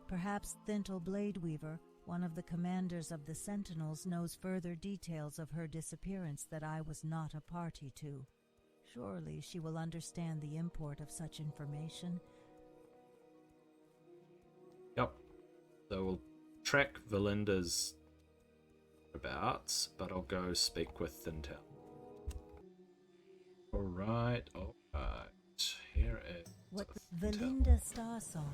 Perhaps Thintel Bladeweaver, one of the commanders of the Sentinels, knows further details of her disappearance that I was not a party to. Surely she will understand the import of such information. Yep. So we'll track Valinda's whereabouts, but I'll go speak with Thintel. Alright. Here is What Valinda Starsong.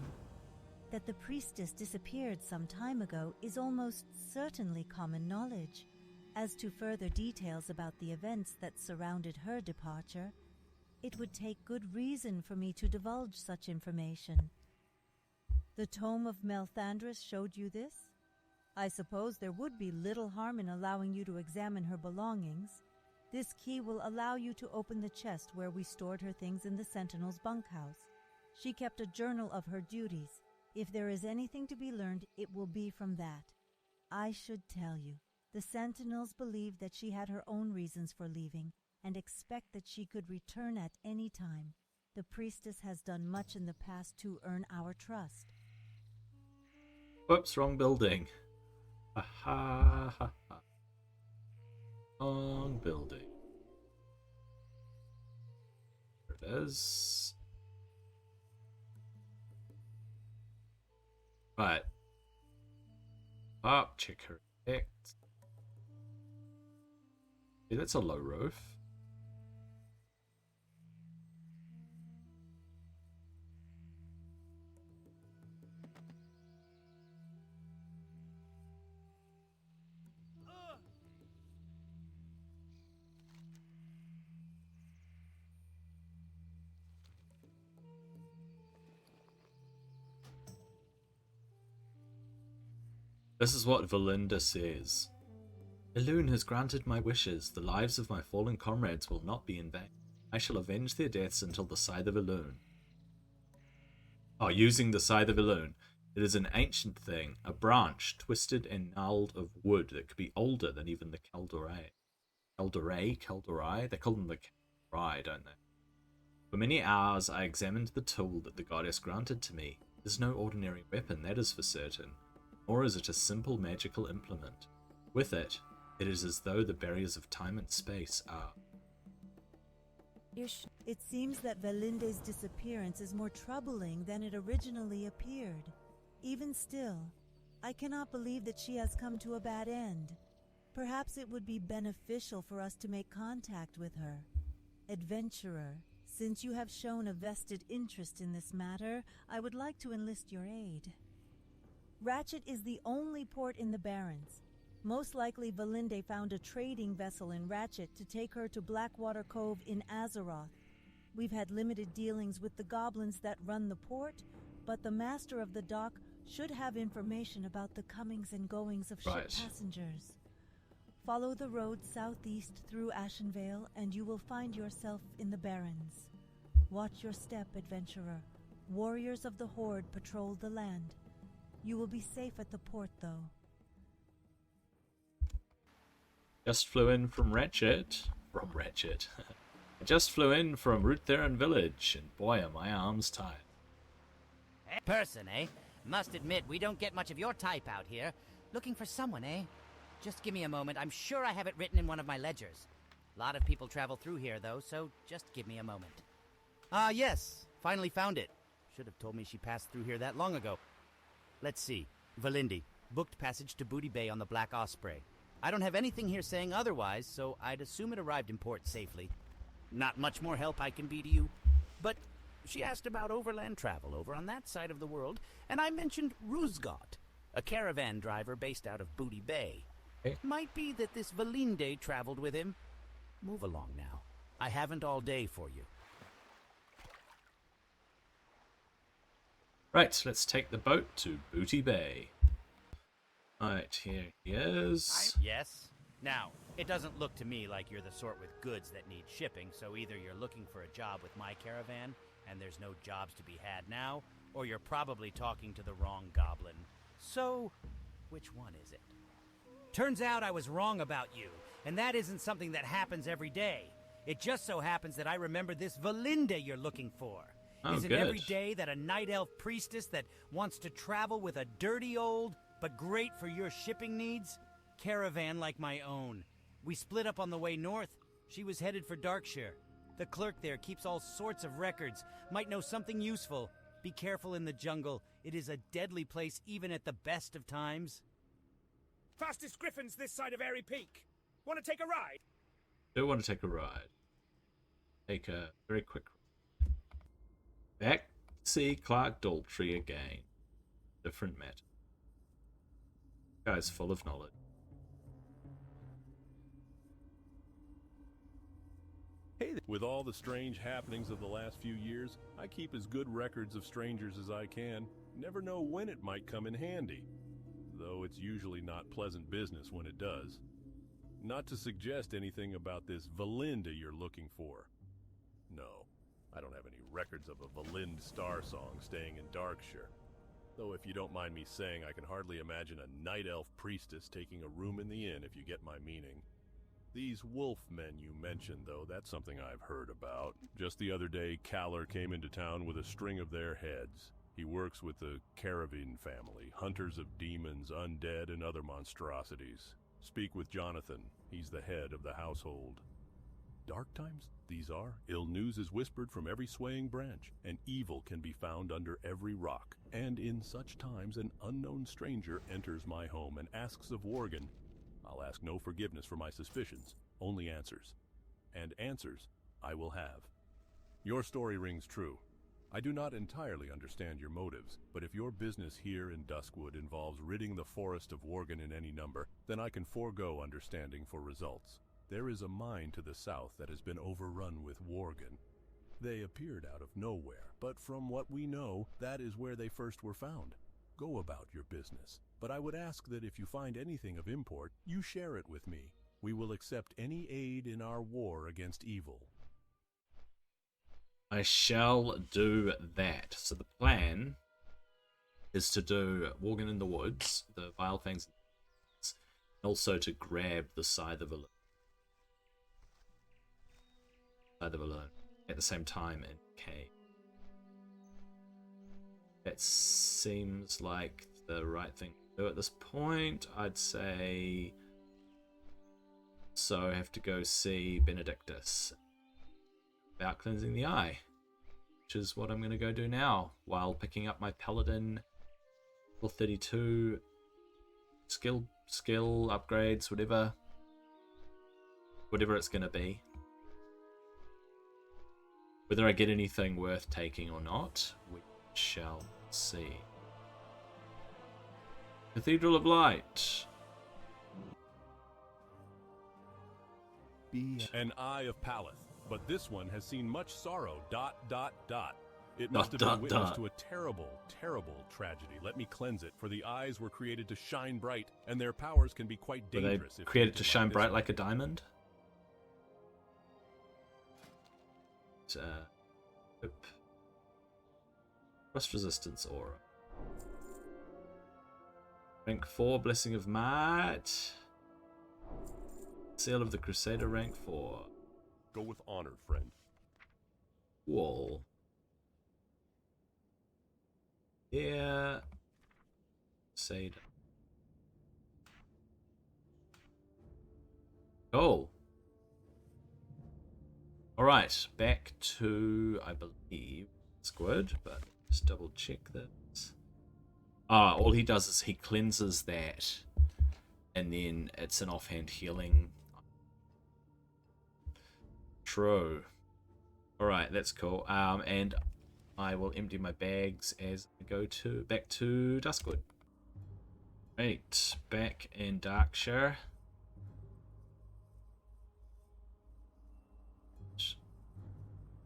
That the priestess disappeared some time ago is almost certainly common knowledge. As to further details about the events that surrounded her departure, it would take good reason for me to divulge such information. The Tome of Melthandris showed you this? I suppose there would be little harm in allowing you to examine her belongings. This key will allow you to open the chest where we stored her things in the Sentinel's bunkhouse. She kept a journal of her duties. If there is anything to be learned, it will be from that. I should tell you, the Sentinels believed that she had her own reasons for leaving and expect that she could return at any time. The priestess has done much in the past to earn our trust. Whoops, wrong building. Ha ha ha ha. Wrong building. There it is. Right. Up, check her effect. Yeah, that's a low roof. This is what Valinda says. Elune has granted my wishes. The lives of my fallen comrades will not be in vain. I shall avenge their deaths until the Scythe of Elune. Oh, using the Scythe of Elune. It is an ancient thing, a branch, twisted and gnarled of wood that could be older than even the Caldorai. Caldorai? They call them the Caldorai, don't they? For many hours I examined the tool that the goddess granted to me. It is no ordinary weapon, that is for certain. Nor is it a simple magical implement. With it, it is as though the barriers of time and space are. It seems that Valinde's disappearance is more troubling than it originally appeared. Even still, I cannot believe that she has come to a bad end. Perhaps it would be beneficial for us to make contact with her. Adventurer, since you have shown a vested interest in this matter, I would like to enlist your aid. Ratchet is the only port in the Barrens. Most likely Valinde found a trading vessel in Ratchet to take her to Blackwater Cove in Azeroth. We've had limited dealings with the goblins that run the port, but the master of the dock should have information about the comings and goings of ship passengers. Follow the road southeast through Ashenvale and you will find yourself in the Barrens. Watch your step, adventurer. Warriors of the Horde patrol the land. You will be safe at the port, though. Just flew in from Ratchet. I just flew in from Root Theron village, and boy are my arms tired. Person, eh? Must admit, we don't get much of your type out here. Looking for someone, eh? Just give me a moment. I'm sure I have it written in one of my ledgers. A lot of people travel through here, though, so just give me a moment. Yes. Finally found it. Should have told me she passed through here that long ago. Let's see. Valindi. Booked passage to Booty Bay on the Black Osprey. I don't have anything here saying otherwise, so I'd assume it arrived in port safely. Not much more help I can be to you. But she asked about overland travel over on that side of the world, and I mentioned Ruzgot, a caravan driver based out of Booty Bay. Hey. Might be that this Valinde traveled with him. Move along now. I haven't all day for you. Right, let's take the boat to Booty Bay. Right, here he is. Yes? Now, it doesn't look to me like you're the sort with goods that need shipping, so either you're looking for a job with my caravan, and there's no jobs to be had now, or you're probably talking to the wrong goblin. So, which one is it? Turns out I was wrong about you, and that isn't something that happens every day. It just so happens that I remember this Valinde you're looking for. Oh, Isn't good. every day that a night elf priestess that wants to travel with a dirty old, but great for your shipping needs, caravan like my own? We split up on the way north. She was headed for Darkshire. The clerk there keeps all sorts of records. Might know something useful. Be careful in the jungle. It is a deadly place even at the best of times. Fastest griffins this side of Airy Peak. Want to take a ride? Do want to take a ride. Take a very quick ride. Back to see Clark Daltrey again. Different matter. Guy's full of knowledge. Hey, with all the strange happenings of the last few years, I keep as good records of strangers as I can. Never know when it might come in handy. Though it's usually not pleasant business when it does. Not to suggest anything about this Valinde you're looking for. No, I don't have any records of a Valind star song staying in Darkshire. Though if you don't mind me saying, I can hardly imagine a night elf priestess taking a room in the inn, if you get my meaning. These wolf men you mentioned, though, that's something I've heard about. Just the other day, Caller came into town with a string of their heads. He works with the Caravan family, hunters of demons, undead, and other monstrosities. Speak with Jonathan. He's the head of the household. Dark times, these are. Ill news is whispered from every swaying branch, and evil can be found under every rock. And in such times, an unknown stranger enters my home and asks of Worgen. I'll ask no forgiveness for my suspicions, only answers. And answers I will have. Your story rings true. I do not entirely understand your motives, but if your business here in Duskwood involves ridding the forest of Worgen in any number, then I can forego understanding for results. There is a mine to the south that has been overrun with Worgen. They appeared out of nowhere, but from what we know, that is where they first were found. Go about your business, but I would ask that if you find anything of import, you share it with me. We will accept any aid in our war against evil. I shall do that. So the plan is to do Worgen in the Woods, the Vile Fangs, and also to grab the Scythe of Elune. At the same time in cave. That seems like the right thing to do at this point. I'd say so. I have to go see Benedictus about cleansing the eye, which is what I'm going to go do now while picking up my Paladin level 32 skill upgrades, whatever it's going to be. Whether I get anything worth taking or not, we shall see. Cathedral of Light. Be an Eye of Paleth, but this one has seen much sorrow. ... It must have been witness to a terrible, terrible tragedy. Let me cleanse it, for the eyes were created to shine bright, and their powers can be quite dangerous. Were they created to shine bright like a diamond? Rust resistance aura. Rank 4, Blessing of Might. Seal of the Crusader, rank 4. Go with honor, friend. Wall. Yeah. Crusader. Oh. Alright, back to, I believe, Squid, but just double check that. All he does is he cleanses that, and then it's an offhand healing. True. Alright, that's cool. And I will empty my bags as I go back to Duskwood. Right, back in Darkshire.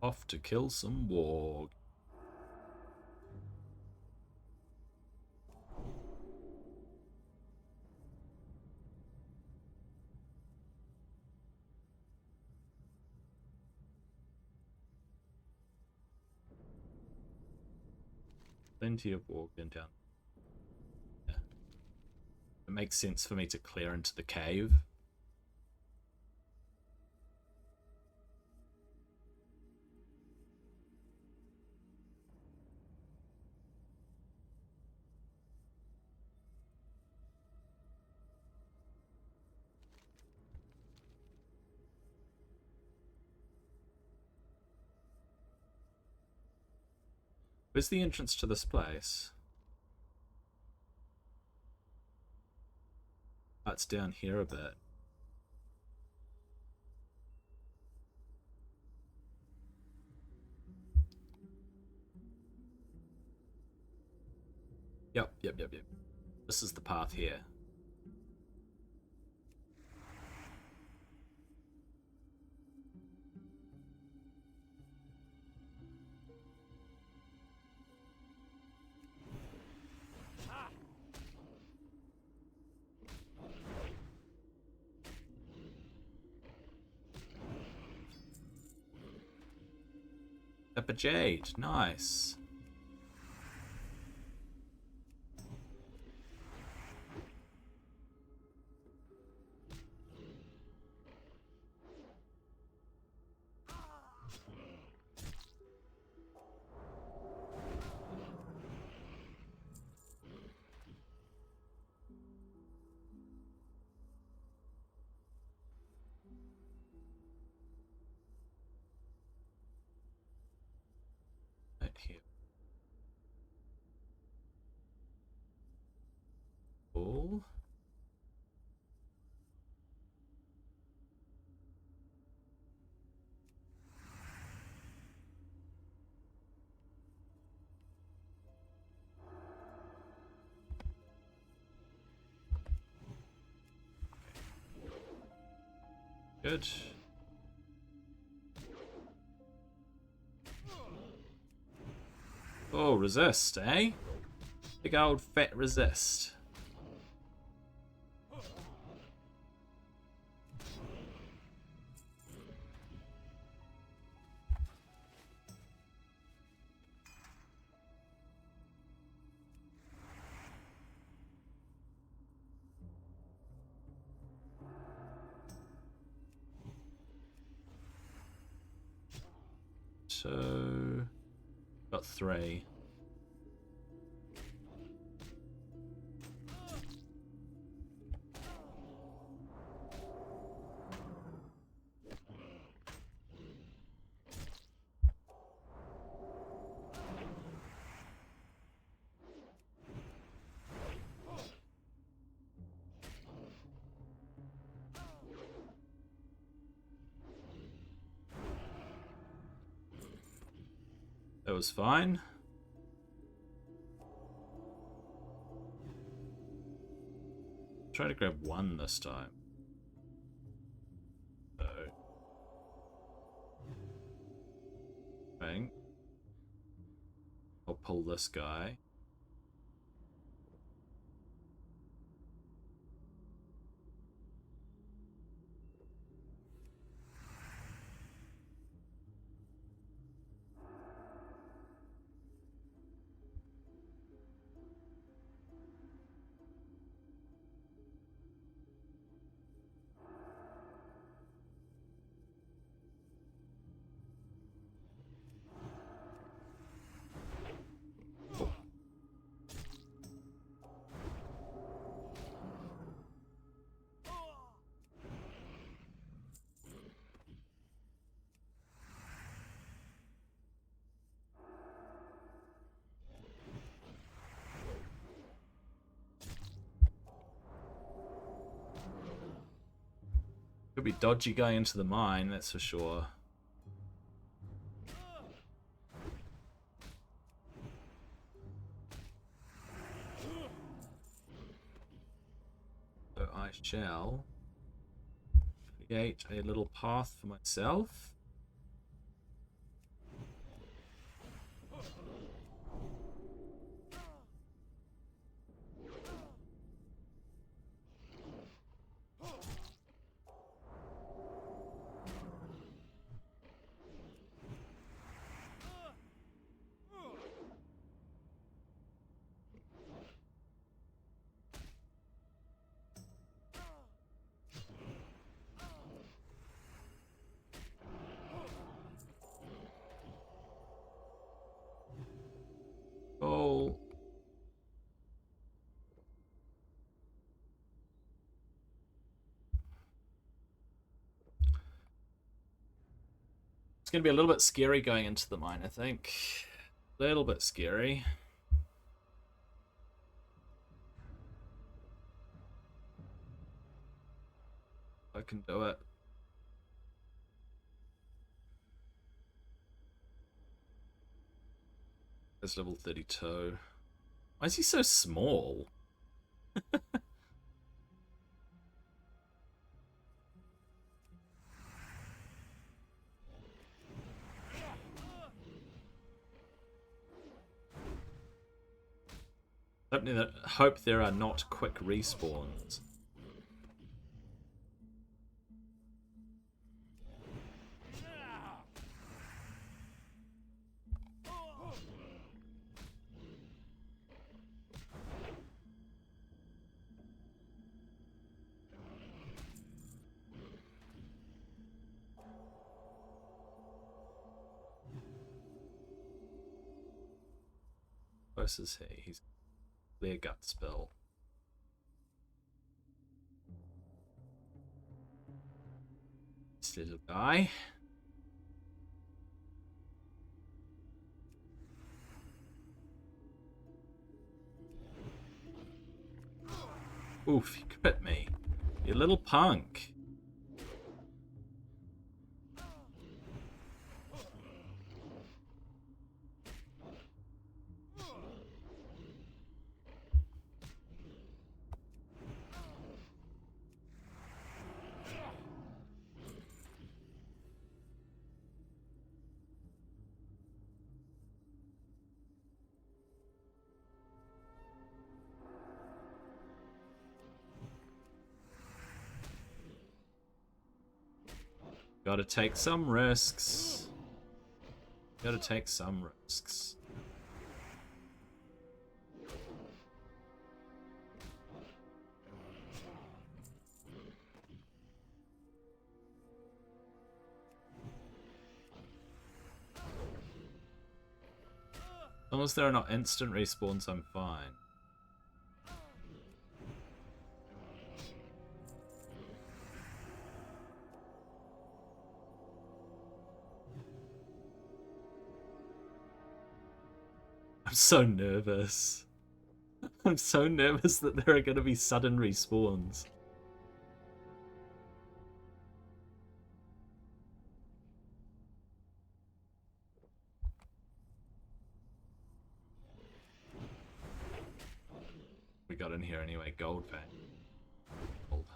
Off to kill some warg. Plenty of Worgen down. Yeah. It makes sense for me to clear into the cave. Where's the entrance to this place? Oh, it's down here a bit. Yep. This is the path here. Snip a jade. Nice. Right here. Cool. Good. Oh, resist, eh? Big old fat resist. So, got 3. That was fine. Try to grab 1 this time. So, bang. I'll pull this guy. Could be dodgy going into the mine, that's for sure. So I shall create a little path for myself. Oh. It's going to be a little bit scary going into the mine, I think. A little bit scary. I can do it. It's level 32. Why is he so small? Hope there are not quick respawns. close is he? He's clear gut spill. This little guy. Oof, you crit me. You little punk. Gotta take some risks. Gotta take some risks. As long as there are not instant respawns, I'm fine. I'm so nervous. I'm so nervous that there are going to be sudden respawns. We got in here anyway, gold fan. Gold.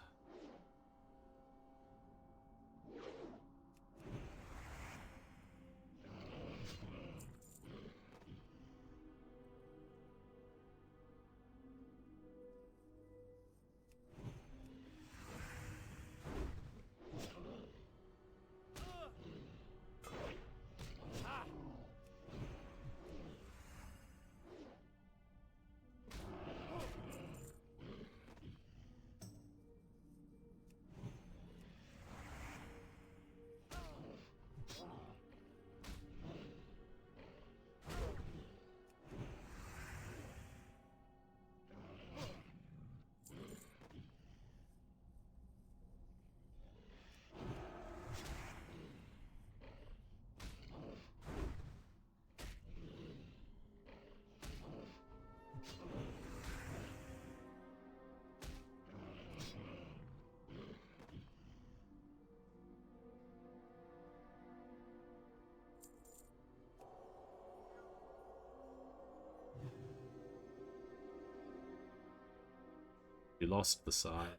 You lost the side.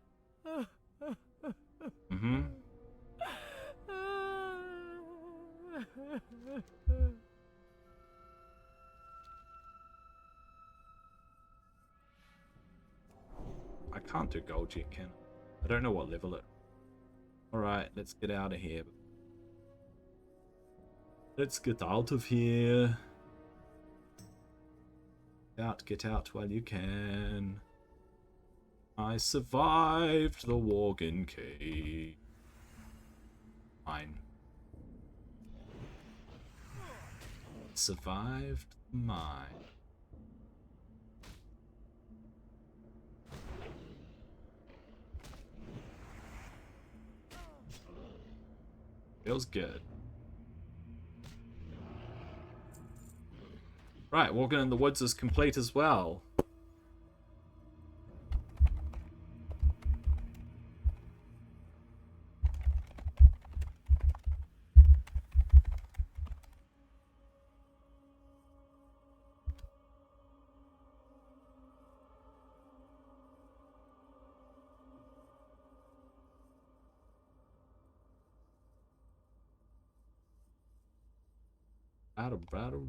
Mm-hmm. I can't do gold yet, can I? I don't know what level it. Alright, let's get out of here. Let's get out of here. Get out while you can. I survived the Worgen cave. Mine. Survived mine. Feels good. Right, Worgen in the Woods is complete as well.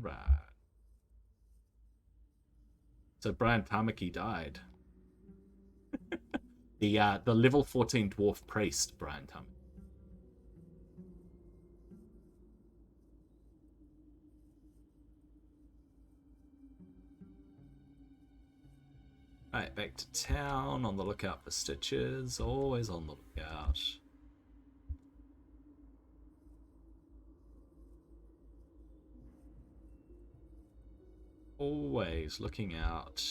Right. So Brian Tamaki died. the level 14 dwarf priest, Brian Tamaki. Right, back to town, on the lookout for stitches, always on the lookout. always looking out,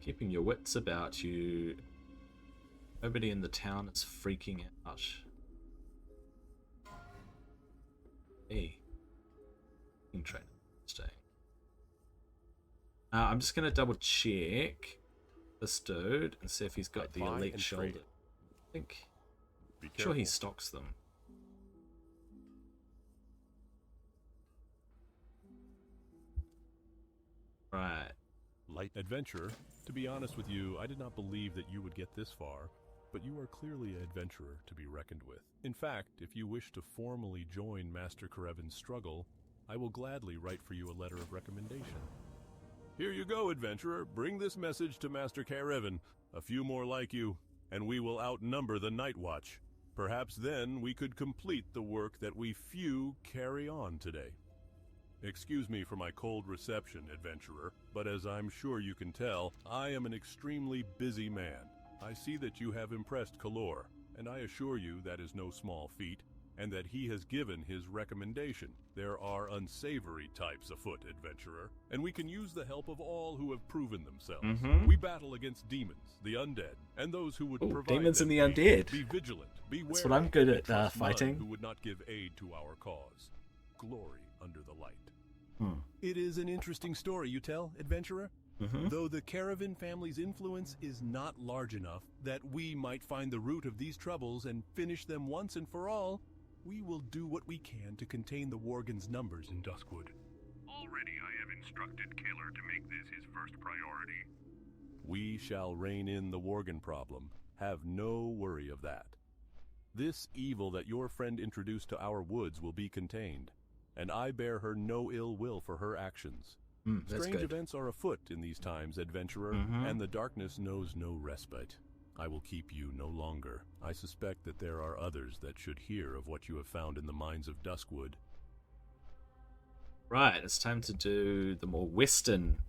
keeping your wits about you. Nobody in the town is freaking out. Hey, trainer, stay. I'm just gonna double check this dude and see if he's got the elite shoulder. I think. Sure, he stocks them. Right. Light adventurer. To be honest with you, I did not believe that you would get this far, but you are clearly an adventurer to be reckoned with. In fact, if you wish to formally join Master Karevin's struggle, I will gladly write for you a letter of recommendation. Here you go, adventurer. Bring this message to Master Karevin. A few more like you, and we will outnumber the Night Watch. Perhaps then we could complete the work that we few carry on today. Excuse me for my cold reception, adventurer, but as I'm sure you can tell, I am an extremely busy man. I see that you have impressed Kalor, and I assure you that is no small feat, and that he has given his recommendation. There are unsavory types afoot, adventurer, and we can use the help of all who have proven themselves. We battle against demons, the undead, and those who would provide demons and the aid. undead. Be vigilant, be wary. That's what I'm good at, Trust none fighting. who would not give aid to our cause. Glory under the light. It is an interesting story you tell, adventurer. Though the Karevan family's influence is not large enough that we might find the root of these troubles and finish them once and for all, we will do what we can to contain the Worgen's numbers in Duskwood. Already I have instructed Kaler to make this his first priority. We shall rein in the Worgen problem. Have no worry of that. This evil that your friend introduced to our woods will be contained, and I bear her no ill will for her actions. Strange events are afoot in these times, adventurer, and the darkness knows no respite. I will keep you no longer. I suspect that there are others that should hear of what you have found in the mines of Duskwood. Right, it's time to do the more western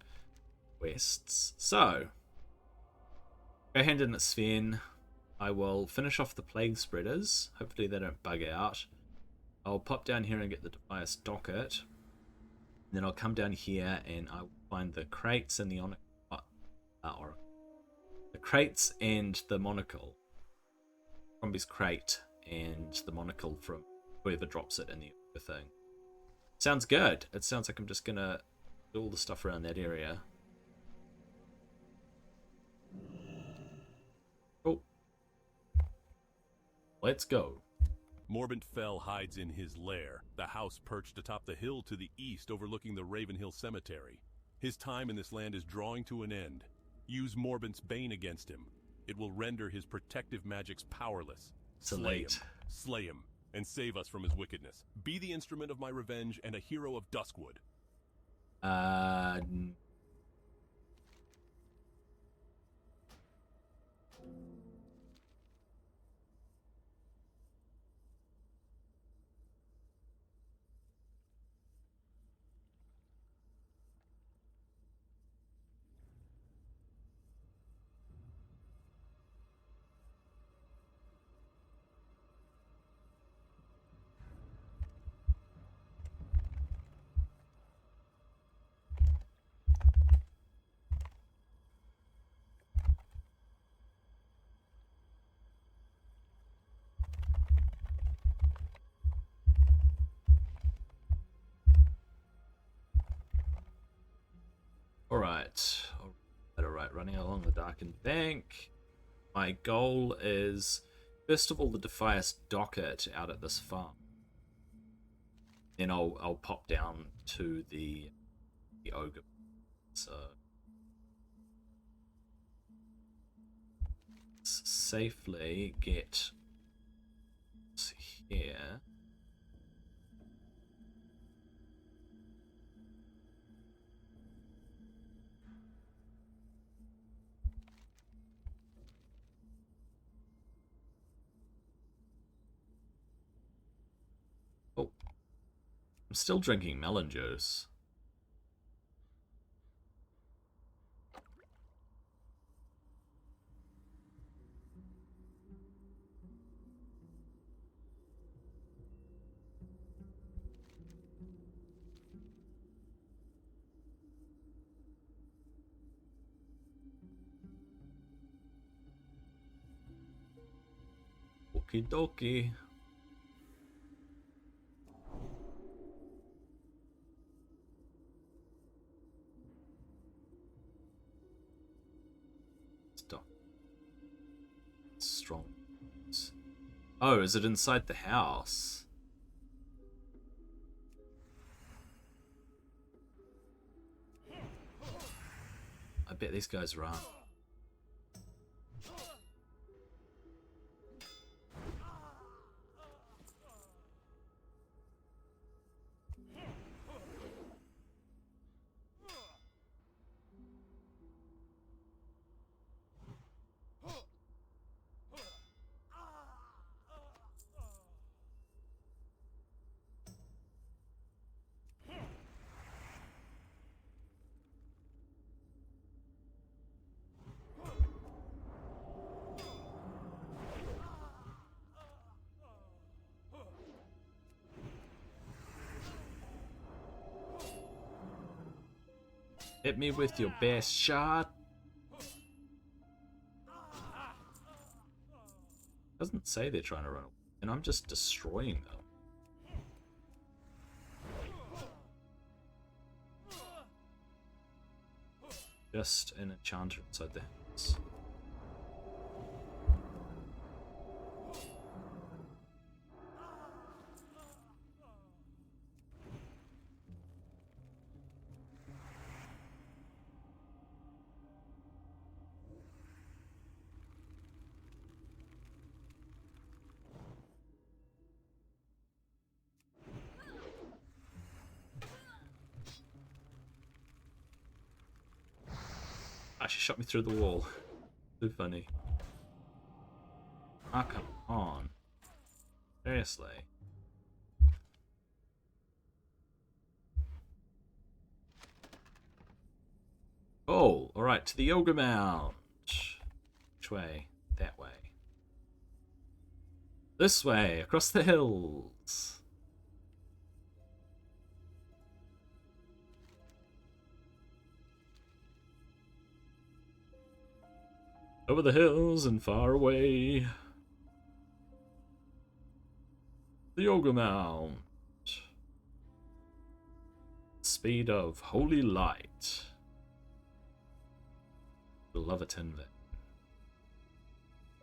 quests. So, go hand in at Sven. I will finish off the plague spreaders. Hopefully they don't bug out. I'll pop down here and get the Defias docket. Then I'll come down here and I'll find the crates and the the crates and the monocle. Crombie's crate and the monocle from whoever drops it in the other thing. Sounds good. It sounds like I'm just gonna do all the stuff around that area. Cool. Let's go. Morbant Fell hides in his lair, the house perched atop the hill to the east overlooking the Ravenhill Cemetery. His time in this land is drawing to an end. Use Morbant's bane against him. It will render his protective magics powerless. Slay him, and save us from his wickedness. Be the instrument of my revenge and a hero of Duskwood. Alright, running along the darkened bank. My goal is, first of all, the Defias docket out at this farm. Then I'll pop down to the ogre. So safely get here. Oh, I'm still drinking melon juice. Okie dokie. Stop. Strong. Oh, is it inside the house? I bet these guys run. Hit me with your best shot. Doesn't say they're trying to run away, and I'm just destroying them. Just an enchanter inside the house. Ah, she shot me through the wall. Too funny. Ah, come on. Seriously. Oh, alright, to the Ogre Mound. Which way? That way. This way, across the hills. Over the hills and far away. The Ogre Mound. Speed of holy light. Belovedton.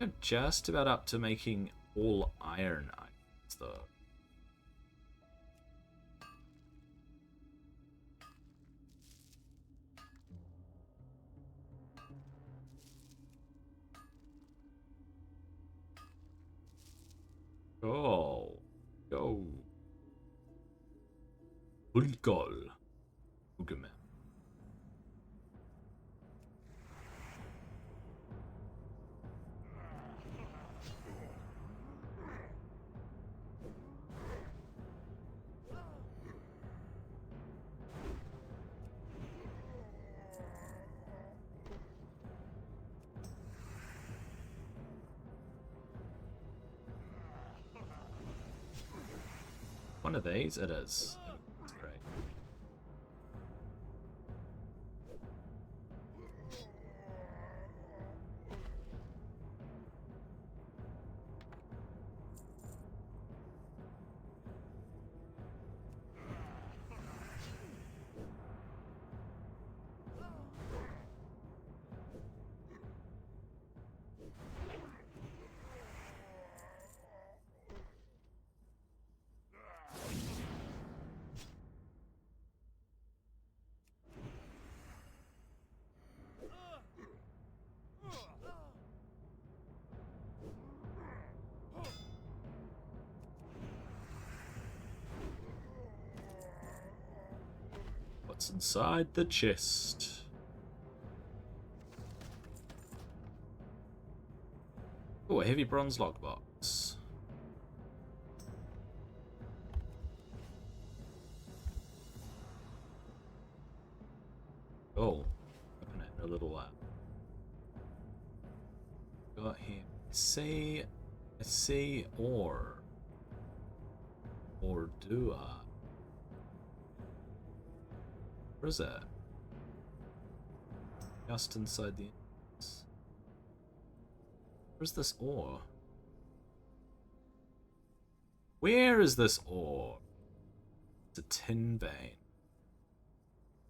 I'm just about up to making all iron items, though. Go. Go. Bulgol. Boogeyman. One of these? It is. That's great. What's inside the chest? Oh, a heavy bronze lockbox. Oh, open it in a little while. Got here. See ore. Or do I? Where is that? Just inside the entrance. Where's this ore? Where is this ore? It's a tin vein.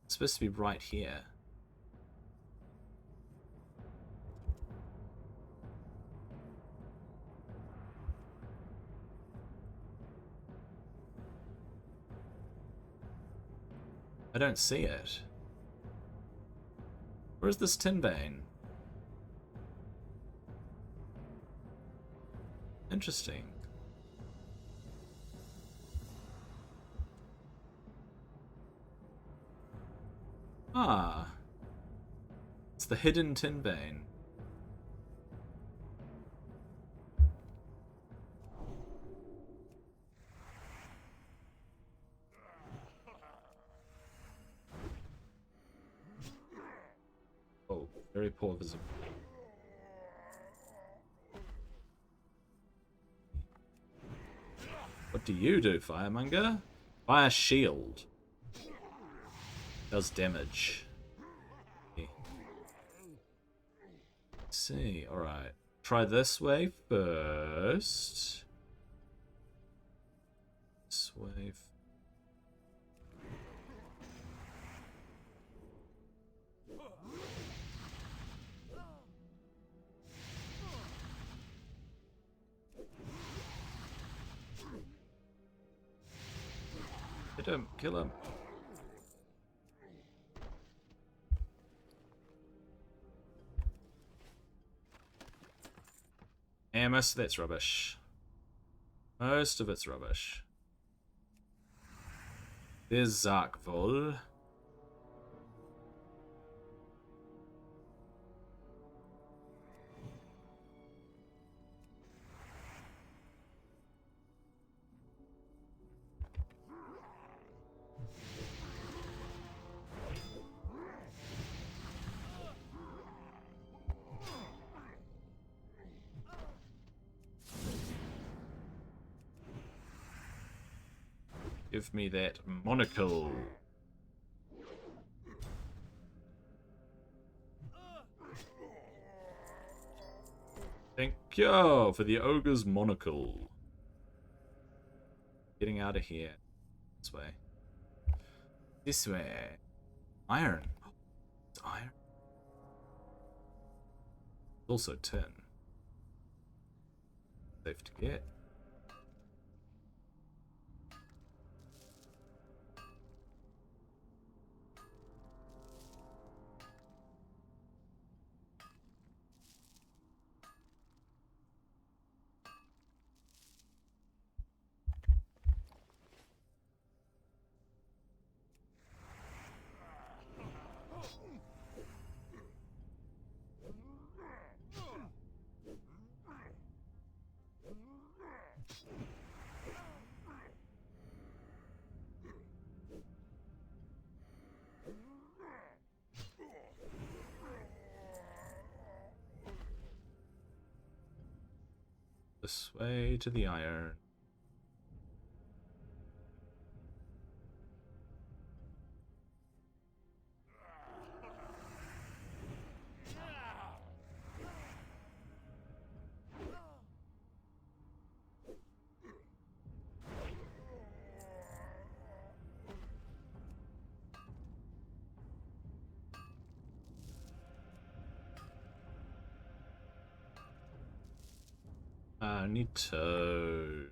It's supposed to be right here. I don't see it. Where's this tin vein? Interesting. Ah. It's the hidden tin vein. Oh, very poor visibility. What do you do, Firemonger? Fire shield. Does damage. Okay. Let's see, alright. Try this way first. This way. Hit him, kill him. And most of that's rubbish. Most of it's rubbish. There's Zarkvol. Give me that monocle. Thank you for the ogre's monocle. Getting out of here. This way. This way. Iron. It's iron. It's also tin. Safe to get. This way to the iron. I need to...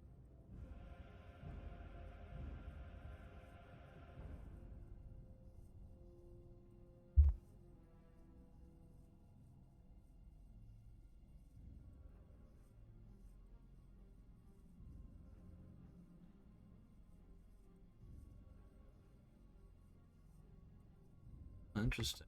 Interesting.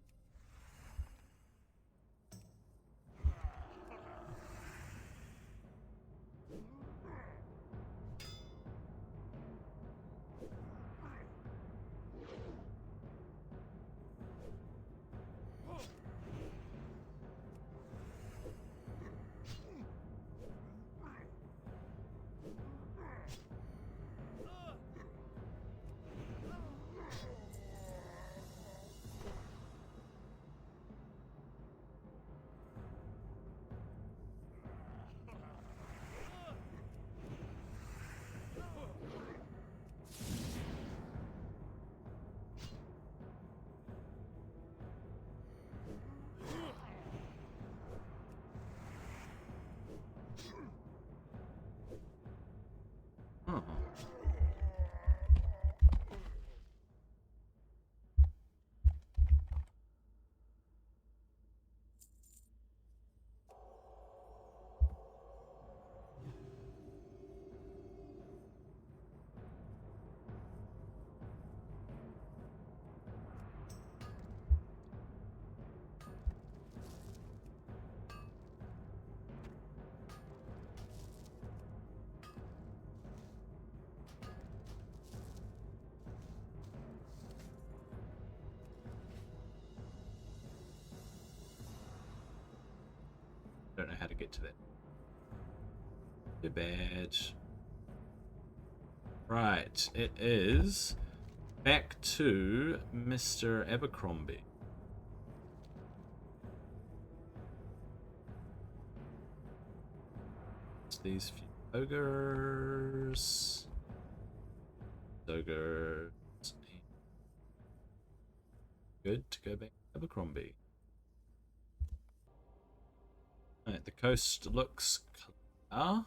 get to that. Too bad. Right, it is back to Mr. Abercrombie. It's these few ogres. Ogres. Good to go back to Abercrombie. Right, the coast looks clear.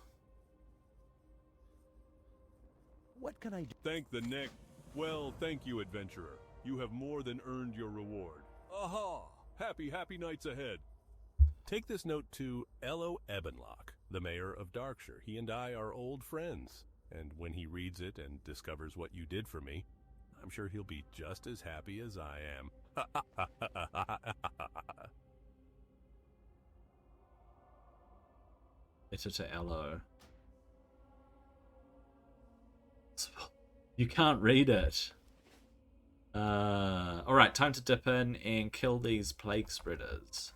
What can I do? Thank the neck. Well, thank you, adventurer. You have more than earned your reward. Aha! Happy, happy nights ahead. Take this note to Ello Ebenlock, the mayor of Darkshire. He and I are old friends, and when he reads it and discovers what you did for me, I'm sure he'll be just as happy as I am. Letter to Ello. You can't read it. Alright, time to dip in and kill these plague spreaders.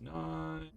Nine.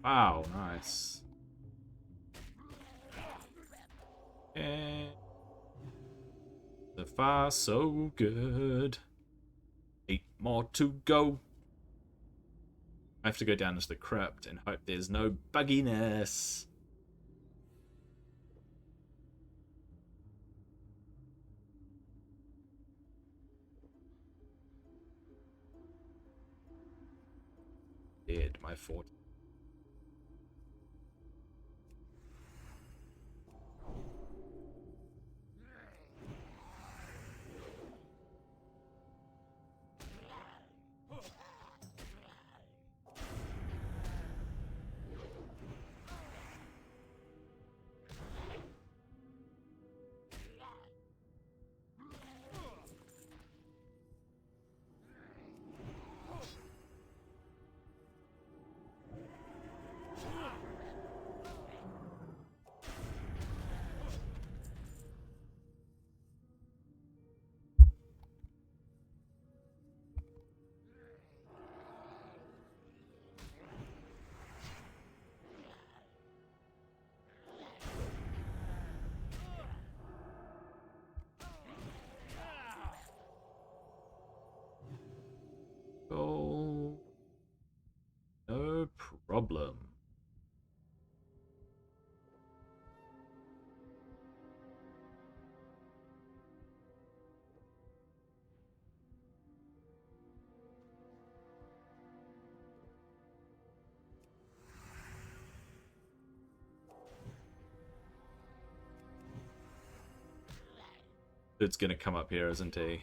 Wow, nice. And so far, so good. 8 more to go. I have to go down into the crypt and hope there's no bugginess. Dead, my fort. Oh, no problem. Dude's gonna come up here, isn't he?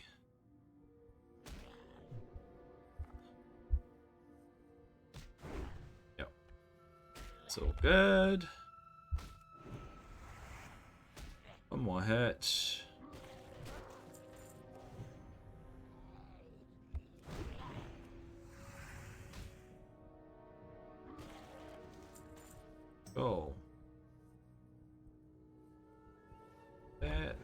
Yep. It's all good. One more hit. Go. That.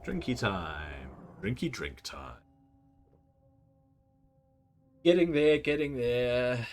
Drinky time. Drinky drink time. Getting there, getting there.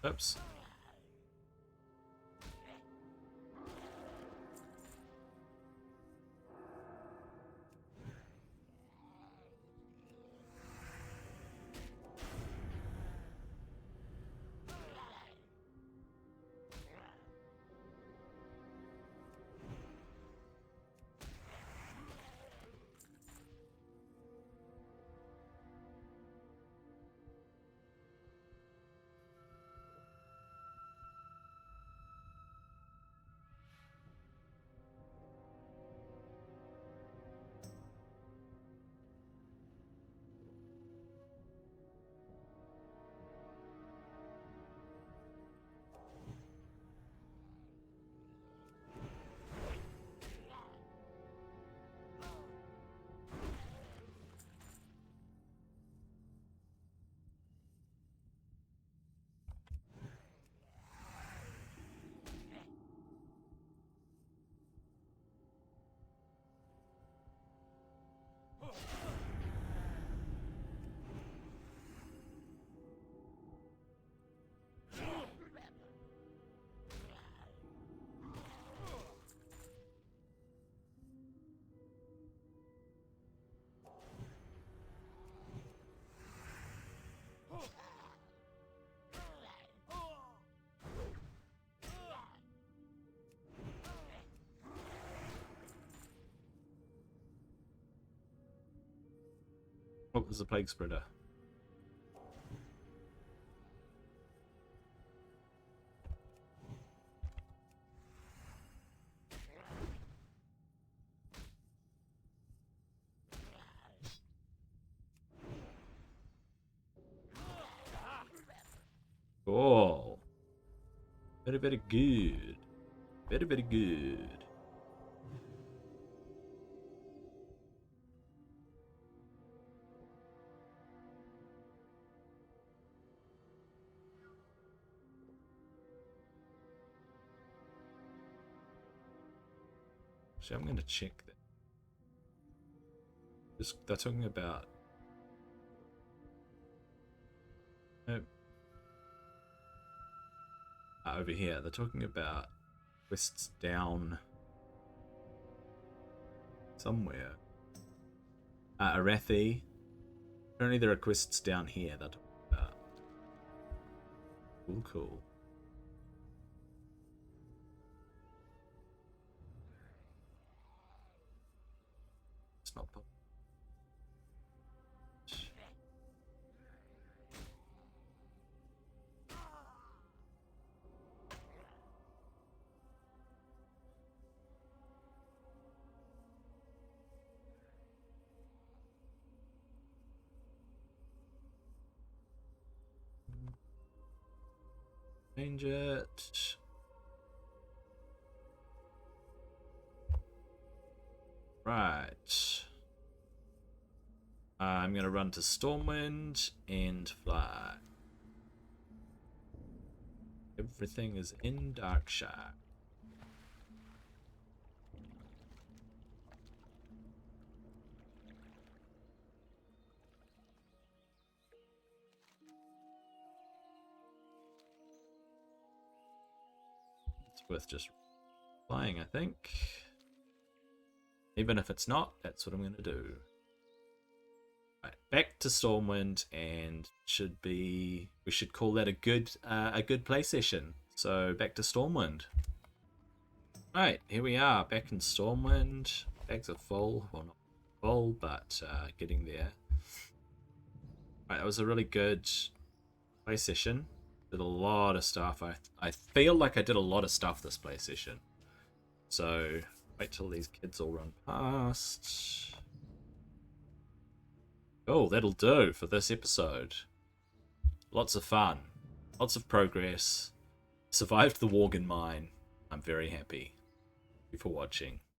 Oops. Oh, there's a plague spreader. Oh, very, very good. Very, very good. So I'm going to check that. They're talking about... Nope. Over here, they're talking about quests down somewhere. Arathi. Apparently there are quests down here that are talking about. Cool, cool. It's not possible. Change it. Right. I'm going to run to Stormwind and fly. Everything is in Darkshire. It's worth just flying, I think. Even if it's not, that's what I'm going to do. Right, back to Stormwind, and we should call that a good play session. So back to Stormwind. Right, here we are, back in Stormwind. Bags are full, well not full, but getting there. Right, that was a really good play session. Did a lot of stuff. I feel like I did a lot of stuff this play session. So wait till these kids all run past. Oh, that'll do for this episode. Lots of fun. Lots of progress. Survived the Worgen mine. I'm very happy. Thank you for watching.